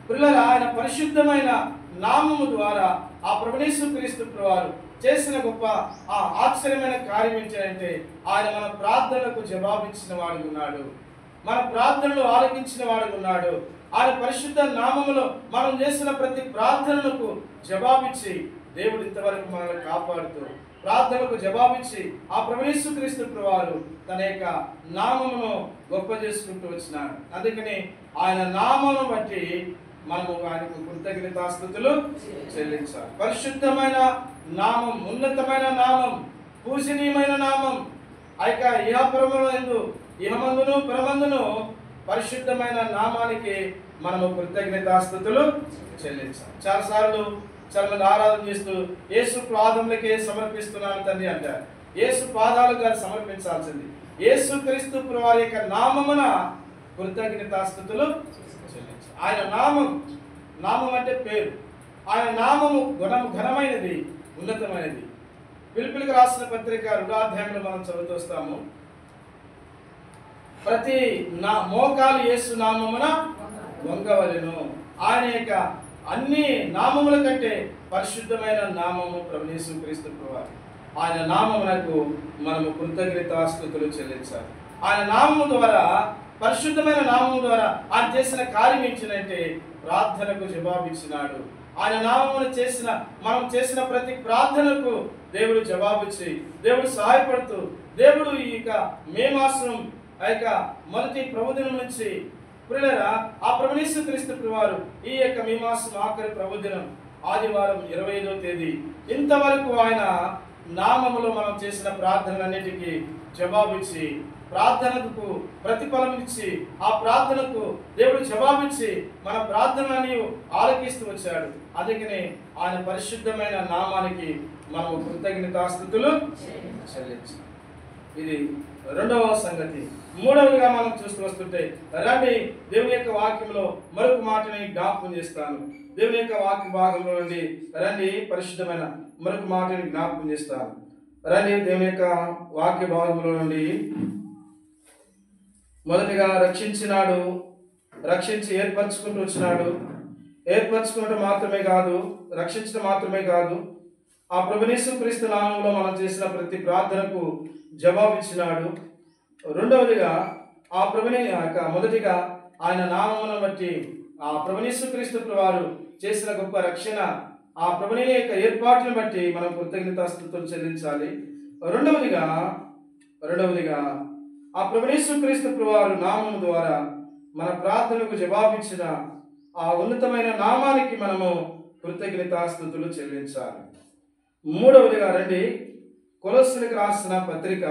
ప్రియులారా, ఆయన పరిశుద్ధమైన నామము ద్వారా ఆ ప్రభువు యేసుక్రీస్తు ప్రభువారు చేసిన గొప్ప ఆ ఆశ్చర్యమైన కార్యం ఏంటంటే, ఆయన మన ప్రార్థనలకు జవాబిచ్చిన వాడు ఉన్నాడు. మన ప్రార్థనలు ఆలకించిన వాడు ఉన్నాడు. ఆయన పరిశుద్ధ నామములో మనం చేసిన ప్రతి ప్రార్థనలకు జవాబిచ్చి దేవుడు ఇంతవరకు మనల్ని కాపాడుతూ ప్రార్థనలకు జవాబిచ్చి ఆ ప్రభువు యేసుక్రీస్తు ప్రభువారు తన యొక్క నామమును గొప్ప చేసుకుంటూ వచ్చినాడు. అందుకని ఆయన నామమును బట్టి మనము ఆయనకు కృతజ్ఞతాస్తుతులు చెల్లించాలి. పరిశుద్ధమైన నామం, ఉన్నతమైన నామం, పూజనీయమైన నామం. ఆ యొక్క ఇహమందును పరమందును పరిశుద్ధమైన నామానికి మనము కృతజ్ఞతాస్తుతులు చెల్లించాలి. చాలాసార్లు చాలా మంది ఆరాధన చేస్తూ యేసు పాదములకే సమర్పిస్తున్నాను తండ్రి అంటారు. యేసు పాదాలు గారు సమర్పించాల్సింది యేసుక్రీస్తు ప్రభువారి యొక్క నామమున కృతజ్ఞతాస్తుతులు చెల్లించాలి. ఆయన నామం అంటే పేరు. ఆయన నామము ఘనమైనది, ఉన్నతమైనది. పిలుపులకు రాసిన పత్రిక 2వ అధ్యాయంలో మనం చదువుతూ వస్తాము, ప్రతి మోకాలు యేసు నామమున వంగవలెను. ఆయన యొక్క అన్ని నామముల కంటే పరిశుద్ధమైన నామము ప్రభువు యేసుక్రీస్తు ప్రభువారు. ఆయన నామమునకు మనము కృతజ్ఞతాస్తుతులు చెల్లించాలి. ఆయన నామము ద్వారా, పరిశుద్ధమైన నామము ద్వారా ఆయన చేసిన కార్యం ఏంటంటే ప్రార్థనకు జవాబిచ్చినాడు. ఆయన నామమును మనం చేసిన ప్రతి ప్రార్థనకు దేవుడు జవాబిచ్చి, దేవుడు సహాయపడుతూ, దేవుడు ఈ యొక్క మే మాసం ఆ యొక్క మొదటి ప్రభుదినం నుంచి ప్రియులారా, ఆ ప్రభువు యేసుక్రీస్తు ప్రభువారు ఈ యొక్క మే మాసం ఆఖరి ప్రభుదినం ఆదివారం 25వ తేదీ ఇంతవరకు ఆయన నామములో మనం చేసిన ప్రార్థనలన్నిటికీ జవాబిచ్చి, ప్రార్థనకు ప్రతిఫలం ఇచ్చి, ఆ ప్రార్థనకు దేవుడు జవాబిచ్చి మన ప్రార్థనని ఆలకిస్తూ వచ్చాడు. అందుకనే ఆయన పరిశుద్ధమైన నామానికి మనము కృతజ్ఞతాస్తుతులు చెల్లించాలి. ఇది రెండవ సంగతి. మూడవదిగా మనం చూస్తూ వస్తుంటే, రండి దేవుని యొక్క వాక్యంలో మరొక మాటని జ్ఞాపకం చేస్తాను. దేవుని యొక్క వాక్య భాగంలో నుండి రండి పరిశుద్ధమైన మరొక మాటని జ్ఞాపకం చేస్తాను. రండి దేవుని యొక్క వాక్య భాగంలో నుండి మొదటిగా రక్షించినాడు, రక్షించి ఏర్పరచుకుంటూ వచ్చినాడు. ఏర్పరచుకోవడం మాత్రమే కాదు, రక్షించడం మాత్రమే కాదు, ఆ ప్రభువు యేసుక్రీస్తు నామములో మనం చేసిన ప్రతి ప్రార్థనకు జవాబిచ్చినాడు. రెండవదిగా ఆ ప్రభుని మొదటిగా ఆయన నామమును బట్టి ఆ ప్రభువు యేసుక్రీస్తు వారు చేసిన గొప్ప రక్షణ, ఆ ప్రభుని యొక్క ఏర్పాట్లను బట్టి మనం కృతజ్ఞతాస్తుతులు చెల్లించాలి. రెండవదిగా ఆ ప్రభువు యేసుక్రీస్తు వారు నామము ద్వారా మన ప్రార్థనకు జవాబిచ్చిన ఆ ఉన్నతమైన నామానికి మనము కృతజ్ఞతాస్తుతులు చెల్లించాలి. మూడవదిగా రండి, కొలొస్సీలకు రాసిన పత్రిక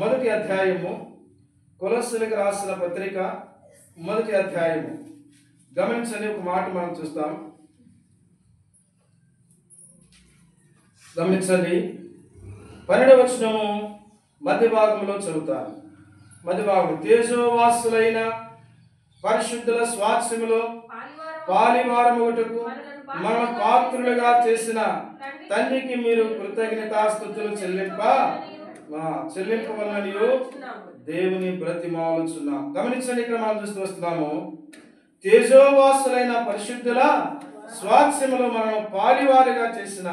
మొదటి అధ్యాయము. కొలొస్సీలకు రాసిన పత్రిక మొదటి అధ్యాయము గమనించండి. ఒక మాట మనం చూస్తాం, గమనించండి. 12వ వచనము మధ్య భాగంలో చదువుతాను. మధ్య భాగం, తేజోవాసులైన పరిశుద్ధుల స్వాస్థ్యములో పాలివారముటకు మన పాత్రులుగా చేసిన తండ్రికి మీరు కృతజ్ఞతాస్తుతులు చెల్లింపవలనని దేవుని బ్రతిమాలుచున్నాం. గమనించండి, ఇక్కడ మనం చూస్తూ వస్తున్నాము, తేజోవాసులైన పరిశుద్ధుల స్వాస్థ్యములో మనం పాలివారిగా చేసిన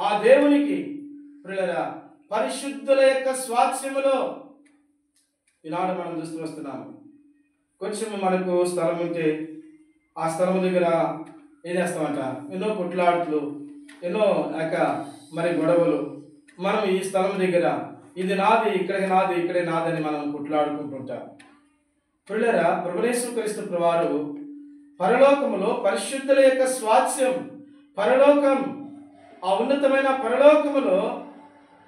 ఆ దేవునికి, ప్రియులారా, పరిశుద్ధుల యొక్క స్వాస్థ్యములో ఈనాడు మనం చూస్తూ వస్తున్నాము. కొంచెం మనకు స్థలం ఉంటే ఆ స్థలం దగ్గర ఏం చేస్తామంట, ఎన్నో కొట్లాట్లు, ఎన్నో మరి గొడవలు. మనం ఈ స్థలం దగ్గర ఇది నాది, ఇక్కడికి నాది, ఇక్కడే నాదని మనం కొట్లాడుకుంటుంటాం. ప్రియులారా, ప్రభువు యేసుక్రీస్తు వారు పరలోకములో పరిశుద్ధుల యొక్క స్వాస్థ్యం, పరలోకం, ఆ ఉన్నతమైన పరలోకములో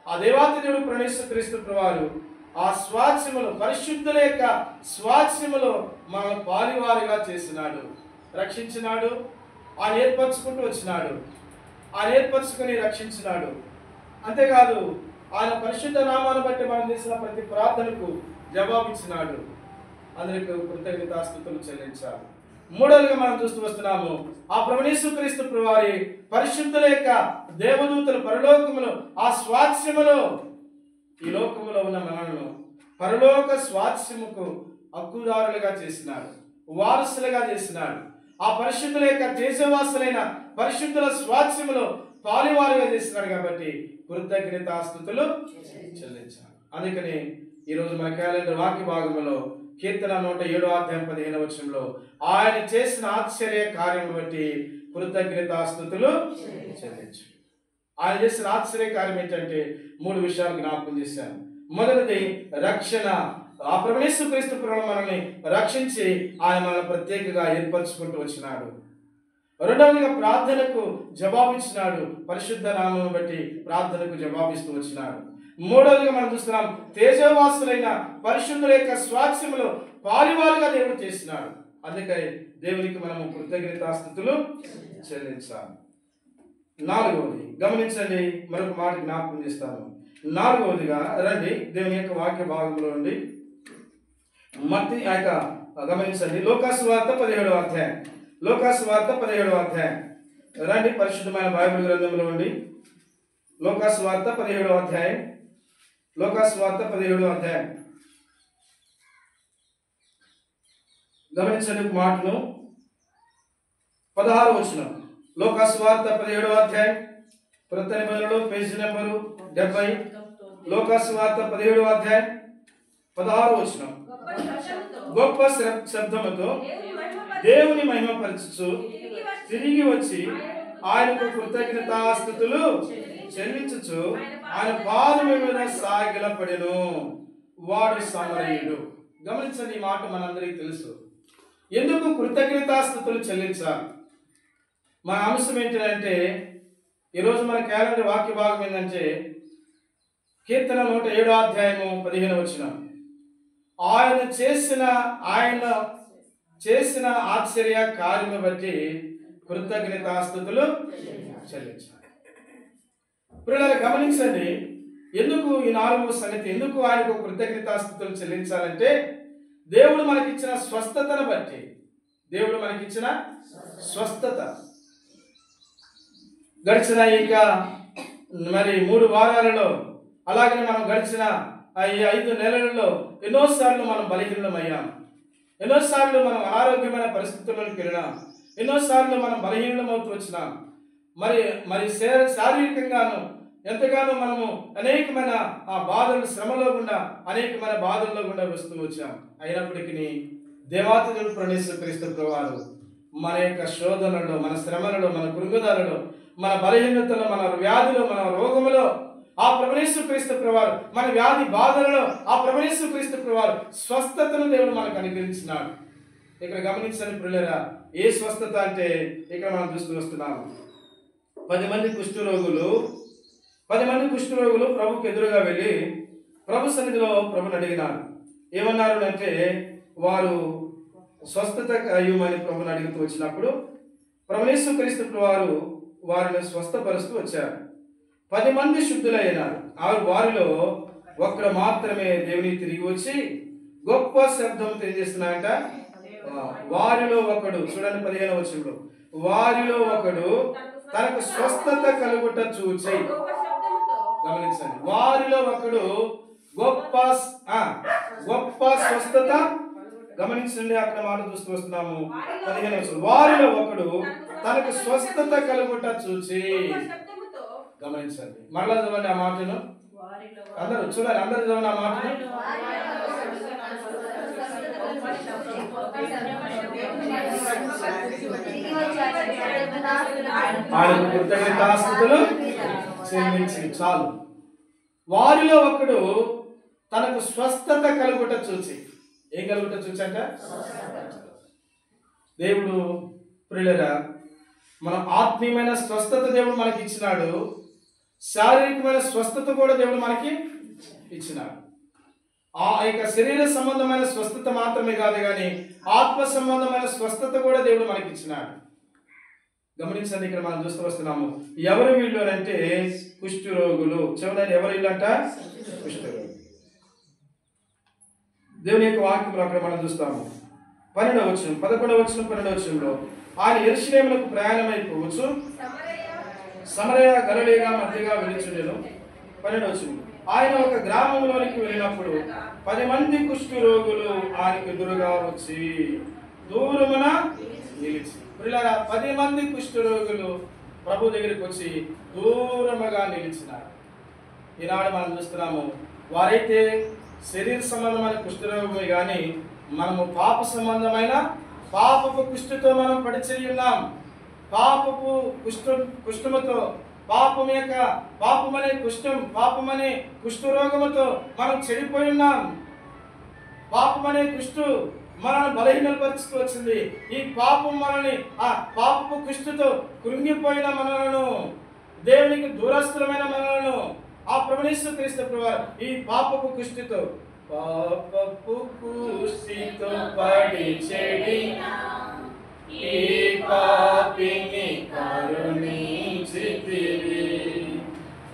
ఆ దేవాతి దేవుడు ప్రభువు యేసుక్రీస్తు వారు ఆ స్వాస్థ్యములో, పరిశుద్ధుల యొక్క స్వాస్థ్యములో మనం పాలివారిగా చేసినాడు, రక్షించినాడు. ఆయన ఏర్పరచుకుంటూ వచ్చినాడు, ఆయన ఏర్పరచుకుని రక్షించినాడు. అంతేకాదు, ఆయన పరిశుద్ధ నామాన్ని బట్టి మనం చేసిన ప్రతి ప్రార్థనకు జవాబిచ్చినాడు. అందరికీ కృతజ్ఞతాస్తుతులు చెల్లించాలి. మూడవదిగా మనం చూస్తూ వస్తున్నాము, ఆ ప్రభువు యేసుక్రీస్తు వారి పరిశుద్ధుల యొక్క దేవదూతలు పరలోకములో ఆ స్వాస్థ్యములో ఈ లోకములో ఉన్న మనలను పరలోక స్వాస్థ్యముకు హక్కుదారులుగా చేసినాడు, వారసులుగా చేసినాడు. ఆ పరిశుద్ధుల యొక్క తేజవాసులైన పరిశుద్ధుల స్వాస్థ్యములో పాలివారుగా చేసినాడు. కాబట్టి కృతజ్ఞతాస్తుతులు చెల్లించాలి. అందుకని ఈరోజు మన క్యాలెండర్ వాక్య భాగంలో కీర్తన 107వ అధ్యాయం 15వ వచనంలో ఆయన చేసిన ఆశ్చర్య కార్యం బట్టి కృతజ్ఞతాస్తుతులు చెల్లించు. ఆయన చేసిన ఆశ్చర్య కార్యం ఏంటంటే 3 విషయాలు జ్ఞాపకం చేశాను. మొదటిది రక్షణ. ఆ ప్రభువు యేసుక్రీస్తు మనల్ని రక్షించి ఆయన మనల్ని ప్రత్యేకంగా ఏర్పరచుకుంటూ వచ్చినాడు. రెండవదిగా ప్రార్థనకు జవాబిచ్చినాడు, పరిశుద్ధ నామమును బట్టి ప్రార్థనకు జవాబిస్తూ వచ్చినాడు. మూడవదిగా మనం చూస్తున్నాం, తేజవాసులైన పరిశుద్ధుల యొక్క స్వాస్థ్యములో పాలివారుగా దేవుడు చేసినాడు. అందుకని దేవునికి మనము కృతజ్ఞతాస్తుతులు చెల్లించాలి. నాలుగవది గమనించండి, మరొక మాట జ్ఞాపకం చేస్తాను. నాలుగవదిగా రండి, దేవుని యొక్క వాక్య భాగంలో నుండి మత్తయి గమనించండి, లోకాసువార్త 17వ అధ్యాయం. లోకాసువార్త 17వ అధ్యాయం రండి, పరిశుద్ధమైన బైబిల్ గ్రంథంలో ఉండి లోకాసువార్త 17వ అధ్యాయం. లోకాసువార్త 17వ అధ్యాయం గమనించండి మాటను. 16వ వచనం. లోకాసువార్త 17వ అధ్యాయం, క్రొత్త నిబంధనలో పేజీ నెంబరు 70. లోకాసువార్త 17వ అధ్యాయం 16వ వచనం. గొప్ప శబ్దముతో దేవుని మహిమపరచుచు తిరిగి వచ్చి ఆయనకు కృతజ్ఞతాస్తుతులు చెల్లించుచు ఆయన పాదముల మీద సాగిలపడెను. వాడు సమరయుడు. గమనించండి, ఈ మాట మనందరికీ తెలుసు. ఎందుకు కృతజ్ఞతాస్తుతులు చెల్లించాలి? మన అంశం ఏంటంటే, ఈరోజు మన క్యాలెండర్ వాక్య భాగం ఏంటంటే కీర్తన 107వ అధ్యాయము 15వ వచనం. ఆయన చేసిన ఆశ్చర్య కార్యము బట్టి కృతజ్ఞతాస్తుతులు చెల్లించాలి. ప్రియులారా, గమనించండి, ఎందుకు ఈ 4వ సంగతి, ఎందుకు ఆయనకు కృతజ్ఞతాస్తుతులు చెల్లించాలంటే దేవుడు మనకిచ్చిన స్వస్థతను బట్టి. దేవుడు మనకిచ్చిన స్వస్థత గడిచిన మరి 3 వారాలలో, అలాగే మనం గడిచిన ఈ 5 నెలలలో ఎన్నోసార్లు మనం బలహీనమయ్యాం, ఎన్నోసార్లు మనం అనారోగ్యమైన పరిస్థితుల్లోకి వెళ్ళినాం, ఎన్నోసార్లు మనం బలహీనమవుతూ వచ్చినాం. మరి శారీరకంగాను ఎంతగానో మనము అనేకమైన ఆ బాధలు, శ్రమలో గుండా అనేకమైన బాధల్లో గుండా వస్తూ వచ్చాం. అయినప్పటికీ దేవాతి దేవుడు ప్రభువు క్రీస్తు ప్రభువారు మన యొక్క శోధనలో, మన శ్రమలలో, మన కృంగుదలలో, మన బలహీనతలో, మన వ్యాధిలో, మన రోగములో ఆ ప్రభువు క్రీస్తు ప్రభువారు, మన వ్యాధి బాధలలో ఆ ప్రభువు క్రీస్తు ప్రభువారు స్వస్థతను దేవుడు మనకు అనుగ్రహించినాడు. ఇక్కడ గమనించండి ప్రియులారా, ఏ స్వస్థత అంటే ఇక్కడ మనం చూస్తూ వస్తున్నాము. 10 మంది కుష్ఠరోగులు ప్రభుకి ఎదురుగా వెళ్ళి ప్రభు సన్నిధిలో ప్రభుని అడిగినారు. ఏమన్నారు అంటే, వారు స్వస్థత అయ్యమని ప్రభుని అడుగుతూ వచ్చినప్పుడు ప్రభువు క్రీస్తు ప్రభువారు వారిని స్వస్థపరుస్తూ వచ్చారు. 10 మంది శుద్ధులైనారు. వారిలో ఒక్కడు మాత్రమే దేవుని తిరిగి వచ్చి గొప్ప శబ్దంతో ఏం చేస్తున్నాయంట, వారిలో ఒకడు, చూడండి 15వ వచనంలో, వారిలో ఒకడు తనకు స్వస్థత కలుగుట చూచి, గమనించండి, వారిలో ఒకడు గొప్ప స్వస్థత, గమనించండి అక్కడ మాట చూస్తూ వస్తున్నాము. 15వ వచనం, వారిలో ఒకడు తనకు స్వస్థత కలుగుట చూచి, గమనించండి. మరలా చదవండి ఆ మాటను, అందరూ చూడండి, అందరూ చదవండి ఆ మాటను. ఆయనకు కృతజ్ఞతాస్తుతులు చెల్లించి చాలు. వారిలో ఒకడు తనకు స్వస్థత కలుగుట చూచి, ఏం కలుగుట చూచి అంట, దేవుడు ప్రియులారా మన ఆత్మీయమైన స్వస్థత దేవుడు మనకి ఇచ్చినాడు, శారీరకమైన స్వస్థత కూడా దేవుడు మనకి ఇచ్చినాడు. ఆ యొక్క శరీర సంబంధమైన స్వస్థత మాత్రమే కాదు కానీ ఆత్మ సంబంధమైన స్వస్థత కూడా దేవుడు మనకి ఇచ్చినాడు. గమనించండి, ఇక్కడ మనం చూస్తూ వస్తున్నాము. ఎవరు వీళ్ళు అంటే కుష్ఠరోగులు. చూడండి, ఎవరు వీళ్ళు అంట, కుష్ఠరోగులు. దేవుని యొక్క వాక్యంలో అక్కడ మనం చూస్తాము. 12వ వచనం, 11వ వచనం, 12వ వచనంలో, ఆయన యెరూషలేమునకు ప్రయాణమైపోవచ్చు, సమరయ గలిలయ మధ్యగా వెలుచుండెను. 12వ వచనం, ఆయన ఒక గ్రామంలోనికి వెళ్ళినప్పుడు 10 మంది కుష్ఠరోగులు ఆయనకు ఎదురుగా వచ్చి దూరమున నిలిచి. 10 మంది కుష్ఠరోగులు ప్రభు దగ్గరికి వచ్చి దూరముగా నిలిచినారు. ఈనాడు మనం చూస్తున్నాము, వారైతే శరీర సంబంధమైన కుష్ఠరోగమే కానీ మనము పాప సంబంధమైన పాపపు కుష్ఠతో మనం పడిచేయి ఉన్నాం. పాపపు కుష్ఠముతో, పాపమనే కుష్ఠరోగముతో మనం చెడిపోయి ఉన్నాం. పాపమనే కుష్ఠు మనల్ని బలహీనపరుస్తూ వచ్చింది. ఈ పాపం మనల్ని, ఆ పాపపు కుష్ఠుతో కృంగిపోయిన మనలను, దేవునికి దూరస్థులమైన మనలను ఆ ప్రభువు క్రీస్తు ప్రభువారు ఈ పాపపు కుష్ఠుతో పడి చెడిన ఈ పాపిని కరుణించితివి,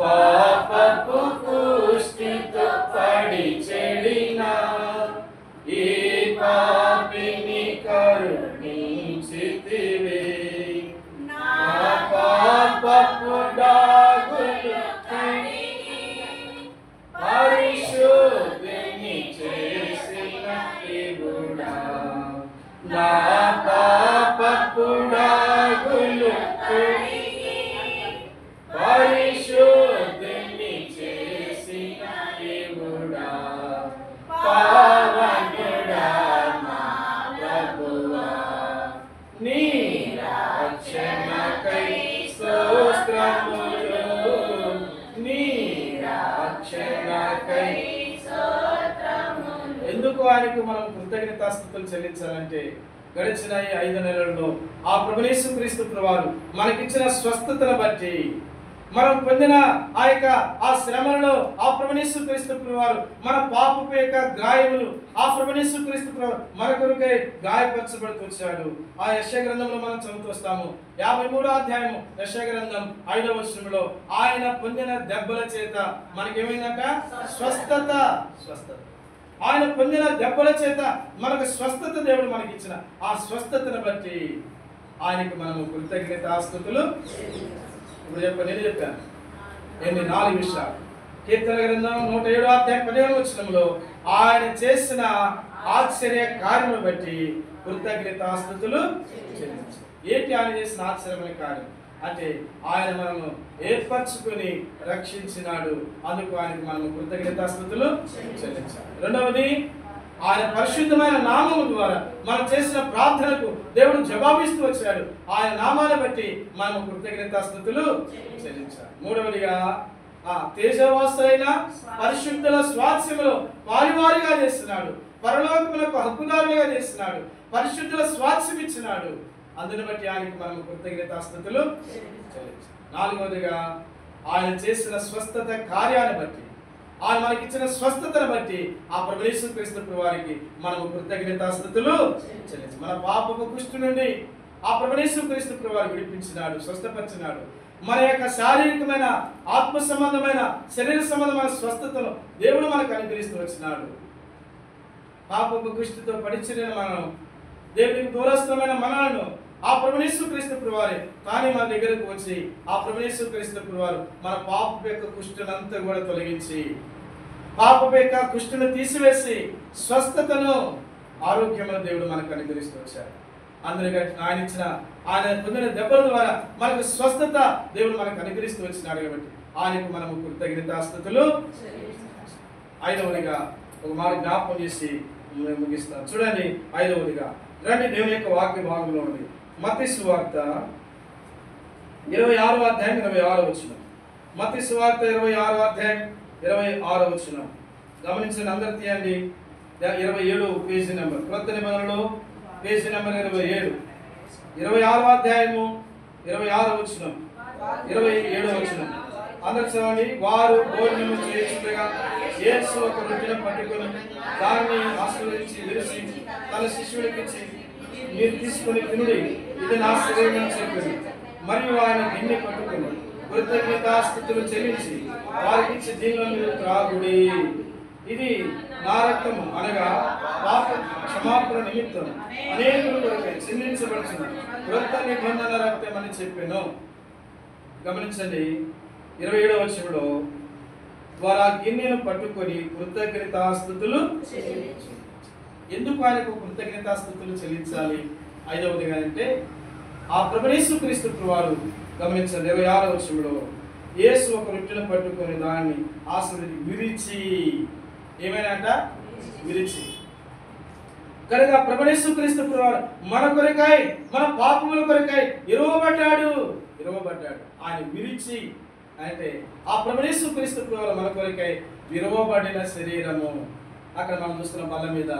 పాపపు కుష్ఠుతో పడి చెడిన ఈ పాపిని కరుణించితివి, నా పాపపు డాగులు పరిశుద్ధిని చేసిన దేవుడా, నా పాపపు డాగులు పరిశుద్ధిని చేసిన దేవుడా, పావనుడా మా ప్రభువా, నీ రక్షణకై స్తోత్రములు, నీ రక్షణకై స్తోత్రములు. ఎందుకు ఆయనకు మనం కృతజ్ఞతాస్తుతులు చెల్లించాలంటే గడిచిన ఈ 5 నెలల్లో ఆ ప్రభువు క్రీస్తు ప్రభువారు మనకిచ్చిన స్వస్థతను బట్టి, మనం పొందిన ఆ శ్రమలలో ఆ ప్రభువు క్రీస్తు ప్రభువారు మన పాపపు యొక్క గాయములు ఆ ప్రభువు క్రీస్తు ప్రభువారు మన కొరకై గాయపరచబడుతూ వచ్చాడు. ఆ యెషయా గ్రంథంలో మనం చదువుతూ వస్తాము. 53వ అధ్యాయము యెషయా గ్రంథం 5వ వచనంలో, ఆయన పొందిన దెబ్బల చేత మనకేమైందంట, స్వస్థత. ఆయన పొందిన దెబ్బల చేత మనకు స్వస్థత దేవుడు మనకి ఇచ్చిన ఆ స్వస్థతను బట్టి ఆయనకు మనము కృతజ్ఞతాస్తుతులు. ఇప్పుడు నేను చెప్పాను ఏంటి 4 విషయాలు. కీర్తన గ్రంథం 107 అధ్యాయం 15 వచనంలో ఆయన చేసిన ఆశ్చర్య కార్యమును బట్టి కృతజ్ఞతాస్తుతులు చెల్లించాలి. ఏంటి ఆయన చేసిన ఆశ్చర్యమైన కార్యం అంటే ఆయన మనము ఏర్పరచుకొని రక్షించినాడు, అందుకు ఆయనకు మనము కృతజ్ఞతాస్తుతులు చెల్లించాలి. రెండవది, ఆయన పరిశుద్ధమైన నామము ద్వారా మనం చేసిన ప్రార్థనకు దేవుడు జవాబిస్తూ వచ్చాడు. ఆయన నామాన్ని బట్టి మనము కృతజ్ఞతాస్తుతులు చెల్లించాలి. మూడవదిగా తేజవాసులైన పరిశుద్ధుల స్వాస్థ్యములో పాలివారిగా చేస్తున్నాడు, పరలోకములకు హక్కుదారులుగా చేస్తున్నాడు, పరిశుద్ధుల స్వాస్థ్యం ఇచ్చినాడు, అందుని బట్టి ఆయనకు మనము కృతజ్ఞతాస్తుతులు చెల్లించాలి. నాలుగవదిగా ఆయన చేసిన స్వస్థత కార్యాన్ని బట్టి, ఆయన మనకి ఇచ్చిన స్వస్థతను బట్టి ఆ ప్రభు యేసుక్రీస్తు వారికి మనము కృతజ్ఞతాస్తుతులు చెల్లించాలి. మన పాపపు కుష్టు నుండి ఆ ప్రభు యేసుక్రీస్తు వారు విడిపించినాడు, స్వస్థపరిచినాడు. మన యొక్క శారీరకమైన ఆత్మ సంబంధమైన శరీర సంబంధమైన స్వస్థతను దేవుడు మనకు అనుగ్రహిస్తూ వచ్చినాడు. పాపపు కుష్టితో పడిచిన మనం, దేవునికి దూరస్థమైన మనలను ఆ ప్రభు యేసుక్రీస్తు వారే కానీ మన దగ్గరకు వచ్చి ఆ ప్రభు యేసుక్రీస్తు వారు మన పాపపు యొక్క కుష్టునంతా కూడా తొలగించి, పాపపు యొక్క కుష్టును తీసివేసి స్వస్థతను ఆరోగ్యమైన దేవుడు మనకు అనుగ్రహిస్తూ వచ్చాడు. అందుకే ఆయన ఇచ్చిన ఆయన పొందిన దెబ్బల ద్వారా మనకు స్వస్థత దేవుడు మనకు అనుగ్రహిస్తూ వచ్చినాడు. కాబట్టి ఆయనకు మనము కృతజ్ఞతాస్తుతులు. ఐదవదిగా ఒక మాట జ్ఞాపకం చేసి ముగిస్తాను. చూడండి, ఐదవదిగా రండి దేవుని యొక్క వాక్య భాగంలో ఉంది. మత్తయి సువార్త 26వ అధ్యాయం 26వ వచనం. మత్తయి సువార్త 26వ అధ్యాయం 26వ వచనం గమనించండి, అందరూ తీయండి. 27 పేజీ నెంబర్, క్రొత్త నిబంధనలో పేజీ నెంబర్ 27, 26వ అధ్యాయము 26వ వచనం, 27వ వచనం. అందరూ చదవండి. వారు భోజనము చేయుచుండగా యేసు ఒక రొట్టెను పట్టుకొని దాన్ని ఆశీర్వదించి విరిచి తన శిష్యుడికి ఇచ్చి, మీరు తీసుకొని తినుడి, ఇది నా శరీరం అని చెప్పింది. మరియు ఆయన గిన్నె పట్టుకొని కృతజ్ఞతాస్తుతులు చెల్లించి వారికి ఇచ్చి, దీనిలో మీరు త్రాగుడి, ఇది నా రక్తము, అనగా పాప క్షమాపణ నిమిత్తం అనేకుల కొరకై చిందించబడుచున్న క్రొత్త నిబంధన రక్తం అని చెప్పాను. గమనించండి, 27వ వచనంలో వారు ఆ గిన్నెను పట్టుకొని కృతజ్ఞతాస్తుతులు. ఎందుకు ఆయనకు కృతజ్ఞతాస్తుతులు చెల్లించాలి? ఐదవదిగా అంటే ఆ ప్రభు యేసుక్రీస్తు వారు, గమనించండి 26వ వచనంలో యేసు ఒక రొట్టెను పట్టుకొని దాన్ని ఆశీర్వదించి విరిచి, ఏమైనా విరిచి, కనుక ప్రభు యేసుక్రీస్తు వారు మన కొరకై మన పాపముల కొరకై ఇరవబడ్డాడు. ఆయన విరిచి అంటే ఆ ప్రభు యేసుక్రీస్తు వారు మన కొరకై విరవబడిన శరీరము. అక్కడ మనం చూస్తున్న బల్ల మీద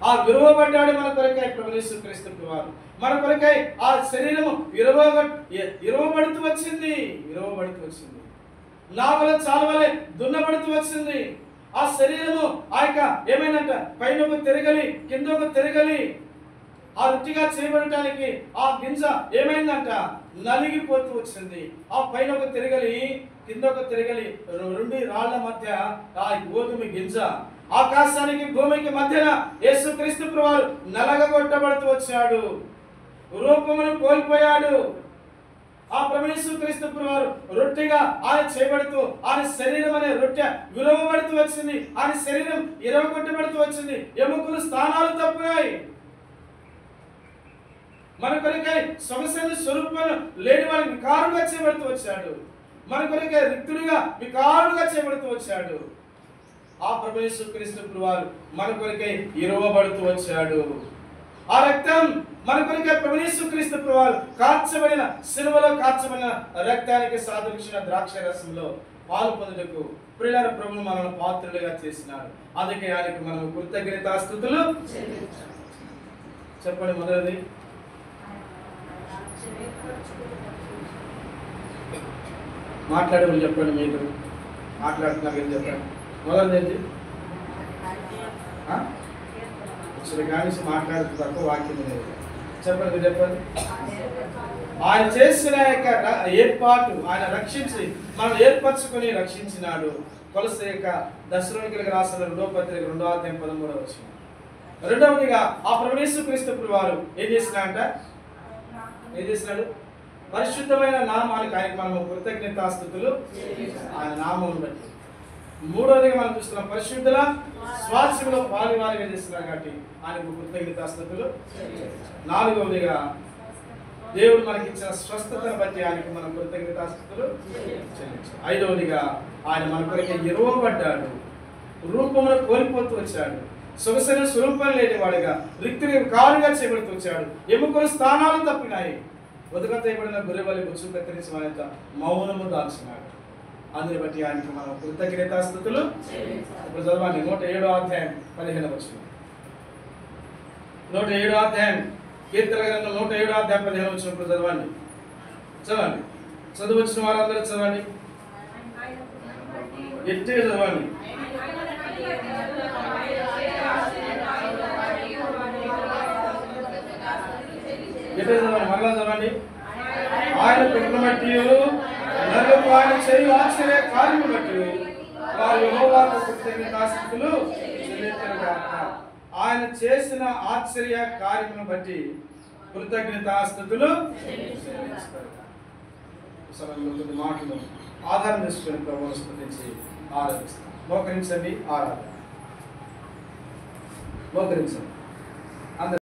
ఆ విరవబడ్డాడు మన కొరకై ప్రభు యేసుక్రీస్తు వారు. మన కొరకై ఆ శరీరము విరవబడుతూ వచ్చింది. నావల చాలవలే దున్నబడుతూ వచ్చింది. ఆ శరీరము ఆ యొక్క ఏమైందంట, పైనకు తిరగలి కిందకు తిరగలి, ఆ రుచిగా చేయబడటానికి ఆ గింజ ఏమైందంట, నలిగిపోతూ వచ్చింది. ఆ పైనకు తిరగలి కిందకు తిరగలి రెండు రాళ్ల మధ్య ఆ గోధుమ గింజ ఆకాశానికి భూమికి మధ్యన యేసుక్రీస్తు వారు నలగగొట్టబడుతూ వచ్చాడు, రూపమును కోల్పోయాడు. ఆ ప్రభు యేసుక్రీస్తు వారు రొట్టెగా ఆయన చేయబడుతూ ఆయన శరీరం అనే రొట్టె విరవబడుతూ వచ్చింది. ఆయన శరీరం ఇరవగొట్టబడుతూ వచ్చింది. ఎముకలు స్థానాలు తప్పాయి. మన కొరకై సమస్యను స్వరూపంలో లేని వారికి వికారుగా చేయబడుతూ వచ్చాడు. మన కొరకై రిక్తుడిగా వికారుగా చేయబడుతూ వచ్చాడు. ఆ ప్రభు యేసుక్రీస్తు వారు మన కొరకై ఇరవబడుతూ వచ్చాడు. ఆ రక్తం మన కొరకై ప్రభు యేసుక్రీస్తు వారు కార్చబడిన సిలువలో కార్చబడిన రక్తానికి సాదృశ్యమైన ద్రాక్ష రసంలో పాలు పొందుటకు ప్రియులారా ప్రభువు మనల్ని పాత్రులుగా చేసినాడు. అందుకే ఆయనకు మనం కృతజ్ఞతాస్తుతులు చెప్పండి. మొదటిది మాట్లాడే వాళ్ళు చెప్పండి. మీరు మాట్లాడుతున్నారు ఏం చెప్పండి. మొదటిది అసలు కానీ మాట్లాడుతూ తక్కువ వాక్యం లేదు. చెప్పండి, చెప్పండి. ఆయన చేసిన యొక్క ఏర్పాటు, ఆయన రక్షించి మనం ఏర్పరచుకొని రక్షించినాడు. కొలస్సీ యొక్క దశలోనికలకు రాసిన 2వ పత్రిక 2వ అధ్యాయం 13వ వచనం. రెండవదిగా ఆ ప్రభు యేసుక్రీస్తు వారు ఏం చేసినాడు? పరిశుద్ధమైన నామానికి ఆయనకు మనము కృతజ్ఞతాస్తుతులు, ఆయన నామమును బట్టి. మూడవదిగా మనం చూస్తున్నాం పరిశుద్ధుల స్వాస్థ్యంలో పాలువారిగా చేస్తున్నారు కాబట్టి ఆయనకు కృతజ్ఞతాస్తుతులు. నాలుగవదిగా దేవుడు మనకి ఇచ్చిన స్వస్థతను బట్టి ఆయనకు మనం కృతజ్ఞతాస్తుతులు చెల్లించాలి. ఐదవదిగా ఆయన మన కొరకు ఎరువబడ్డాడు, రూపమును కోల్పోతూ వచ్చాడు, సొగసైన స్వరూపం లేని వాడిగా రిక్తిని కారుగా చేయబడుతూ వచ్చాడు. ఎముకలు స్థానాలు తప్పినాయి, ఉదకతయబడిన గొర్రెవలి బుచ్చు కత్తిరించి మన యొక్క మౌనము దాల్చినాడు. అందుని బట్టి ఆయనకి మనం కృతజ్ఞతాస్తుతులు. ఇప్పుడు చదవండి 107వ అధ్యాయం 15వ వచనం. 107వ అధ్యాయం కీర్తన గ్రంథం 107వ అధ్యాయం 15వ వచనం ఇప్పుడు చదవండి. చదవచ్చిన వారందరూ చదవండి, గట్టిగా చదవండి. గట్టిగా చదవండి, మరలా చదవండి. ఆయన పెట్టిన బట్టి నరులకు ఆయన చేయు ఆశ్చర్య కార్యము బట్టి వారు యెహోవాకు కృతజ్ఞతాస్తుతులు చెల్లింతురుగాక. ఆయన చేసిన ఆశ్చర్య కార్యమును బట్టి కృతజ్ఞతాస్తుతులు చెల్లించుతారు. సమయంలో కొన్ని మాటలు ఆధారం చేసుకుని ప్రభువును స్తుతించి ఆరాధిస్తాం. మోకరించండి, ఆరాధన మోకరించండి.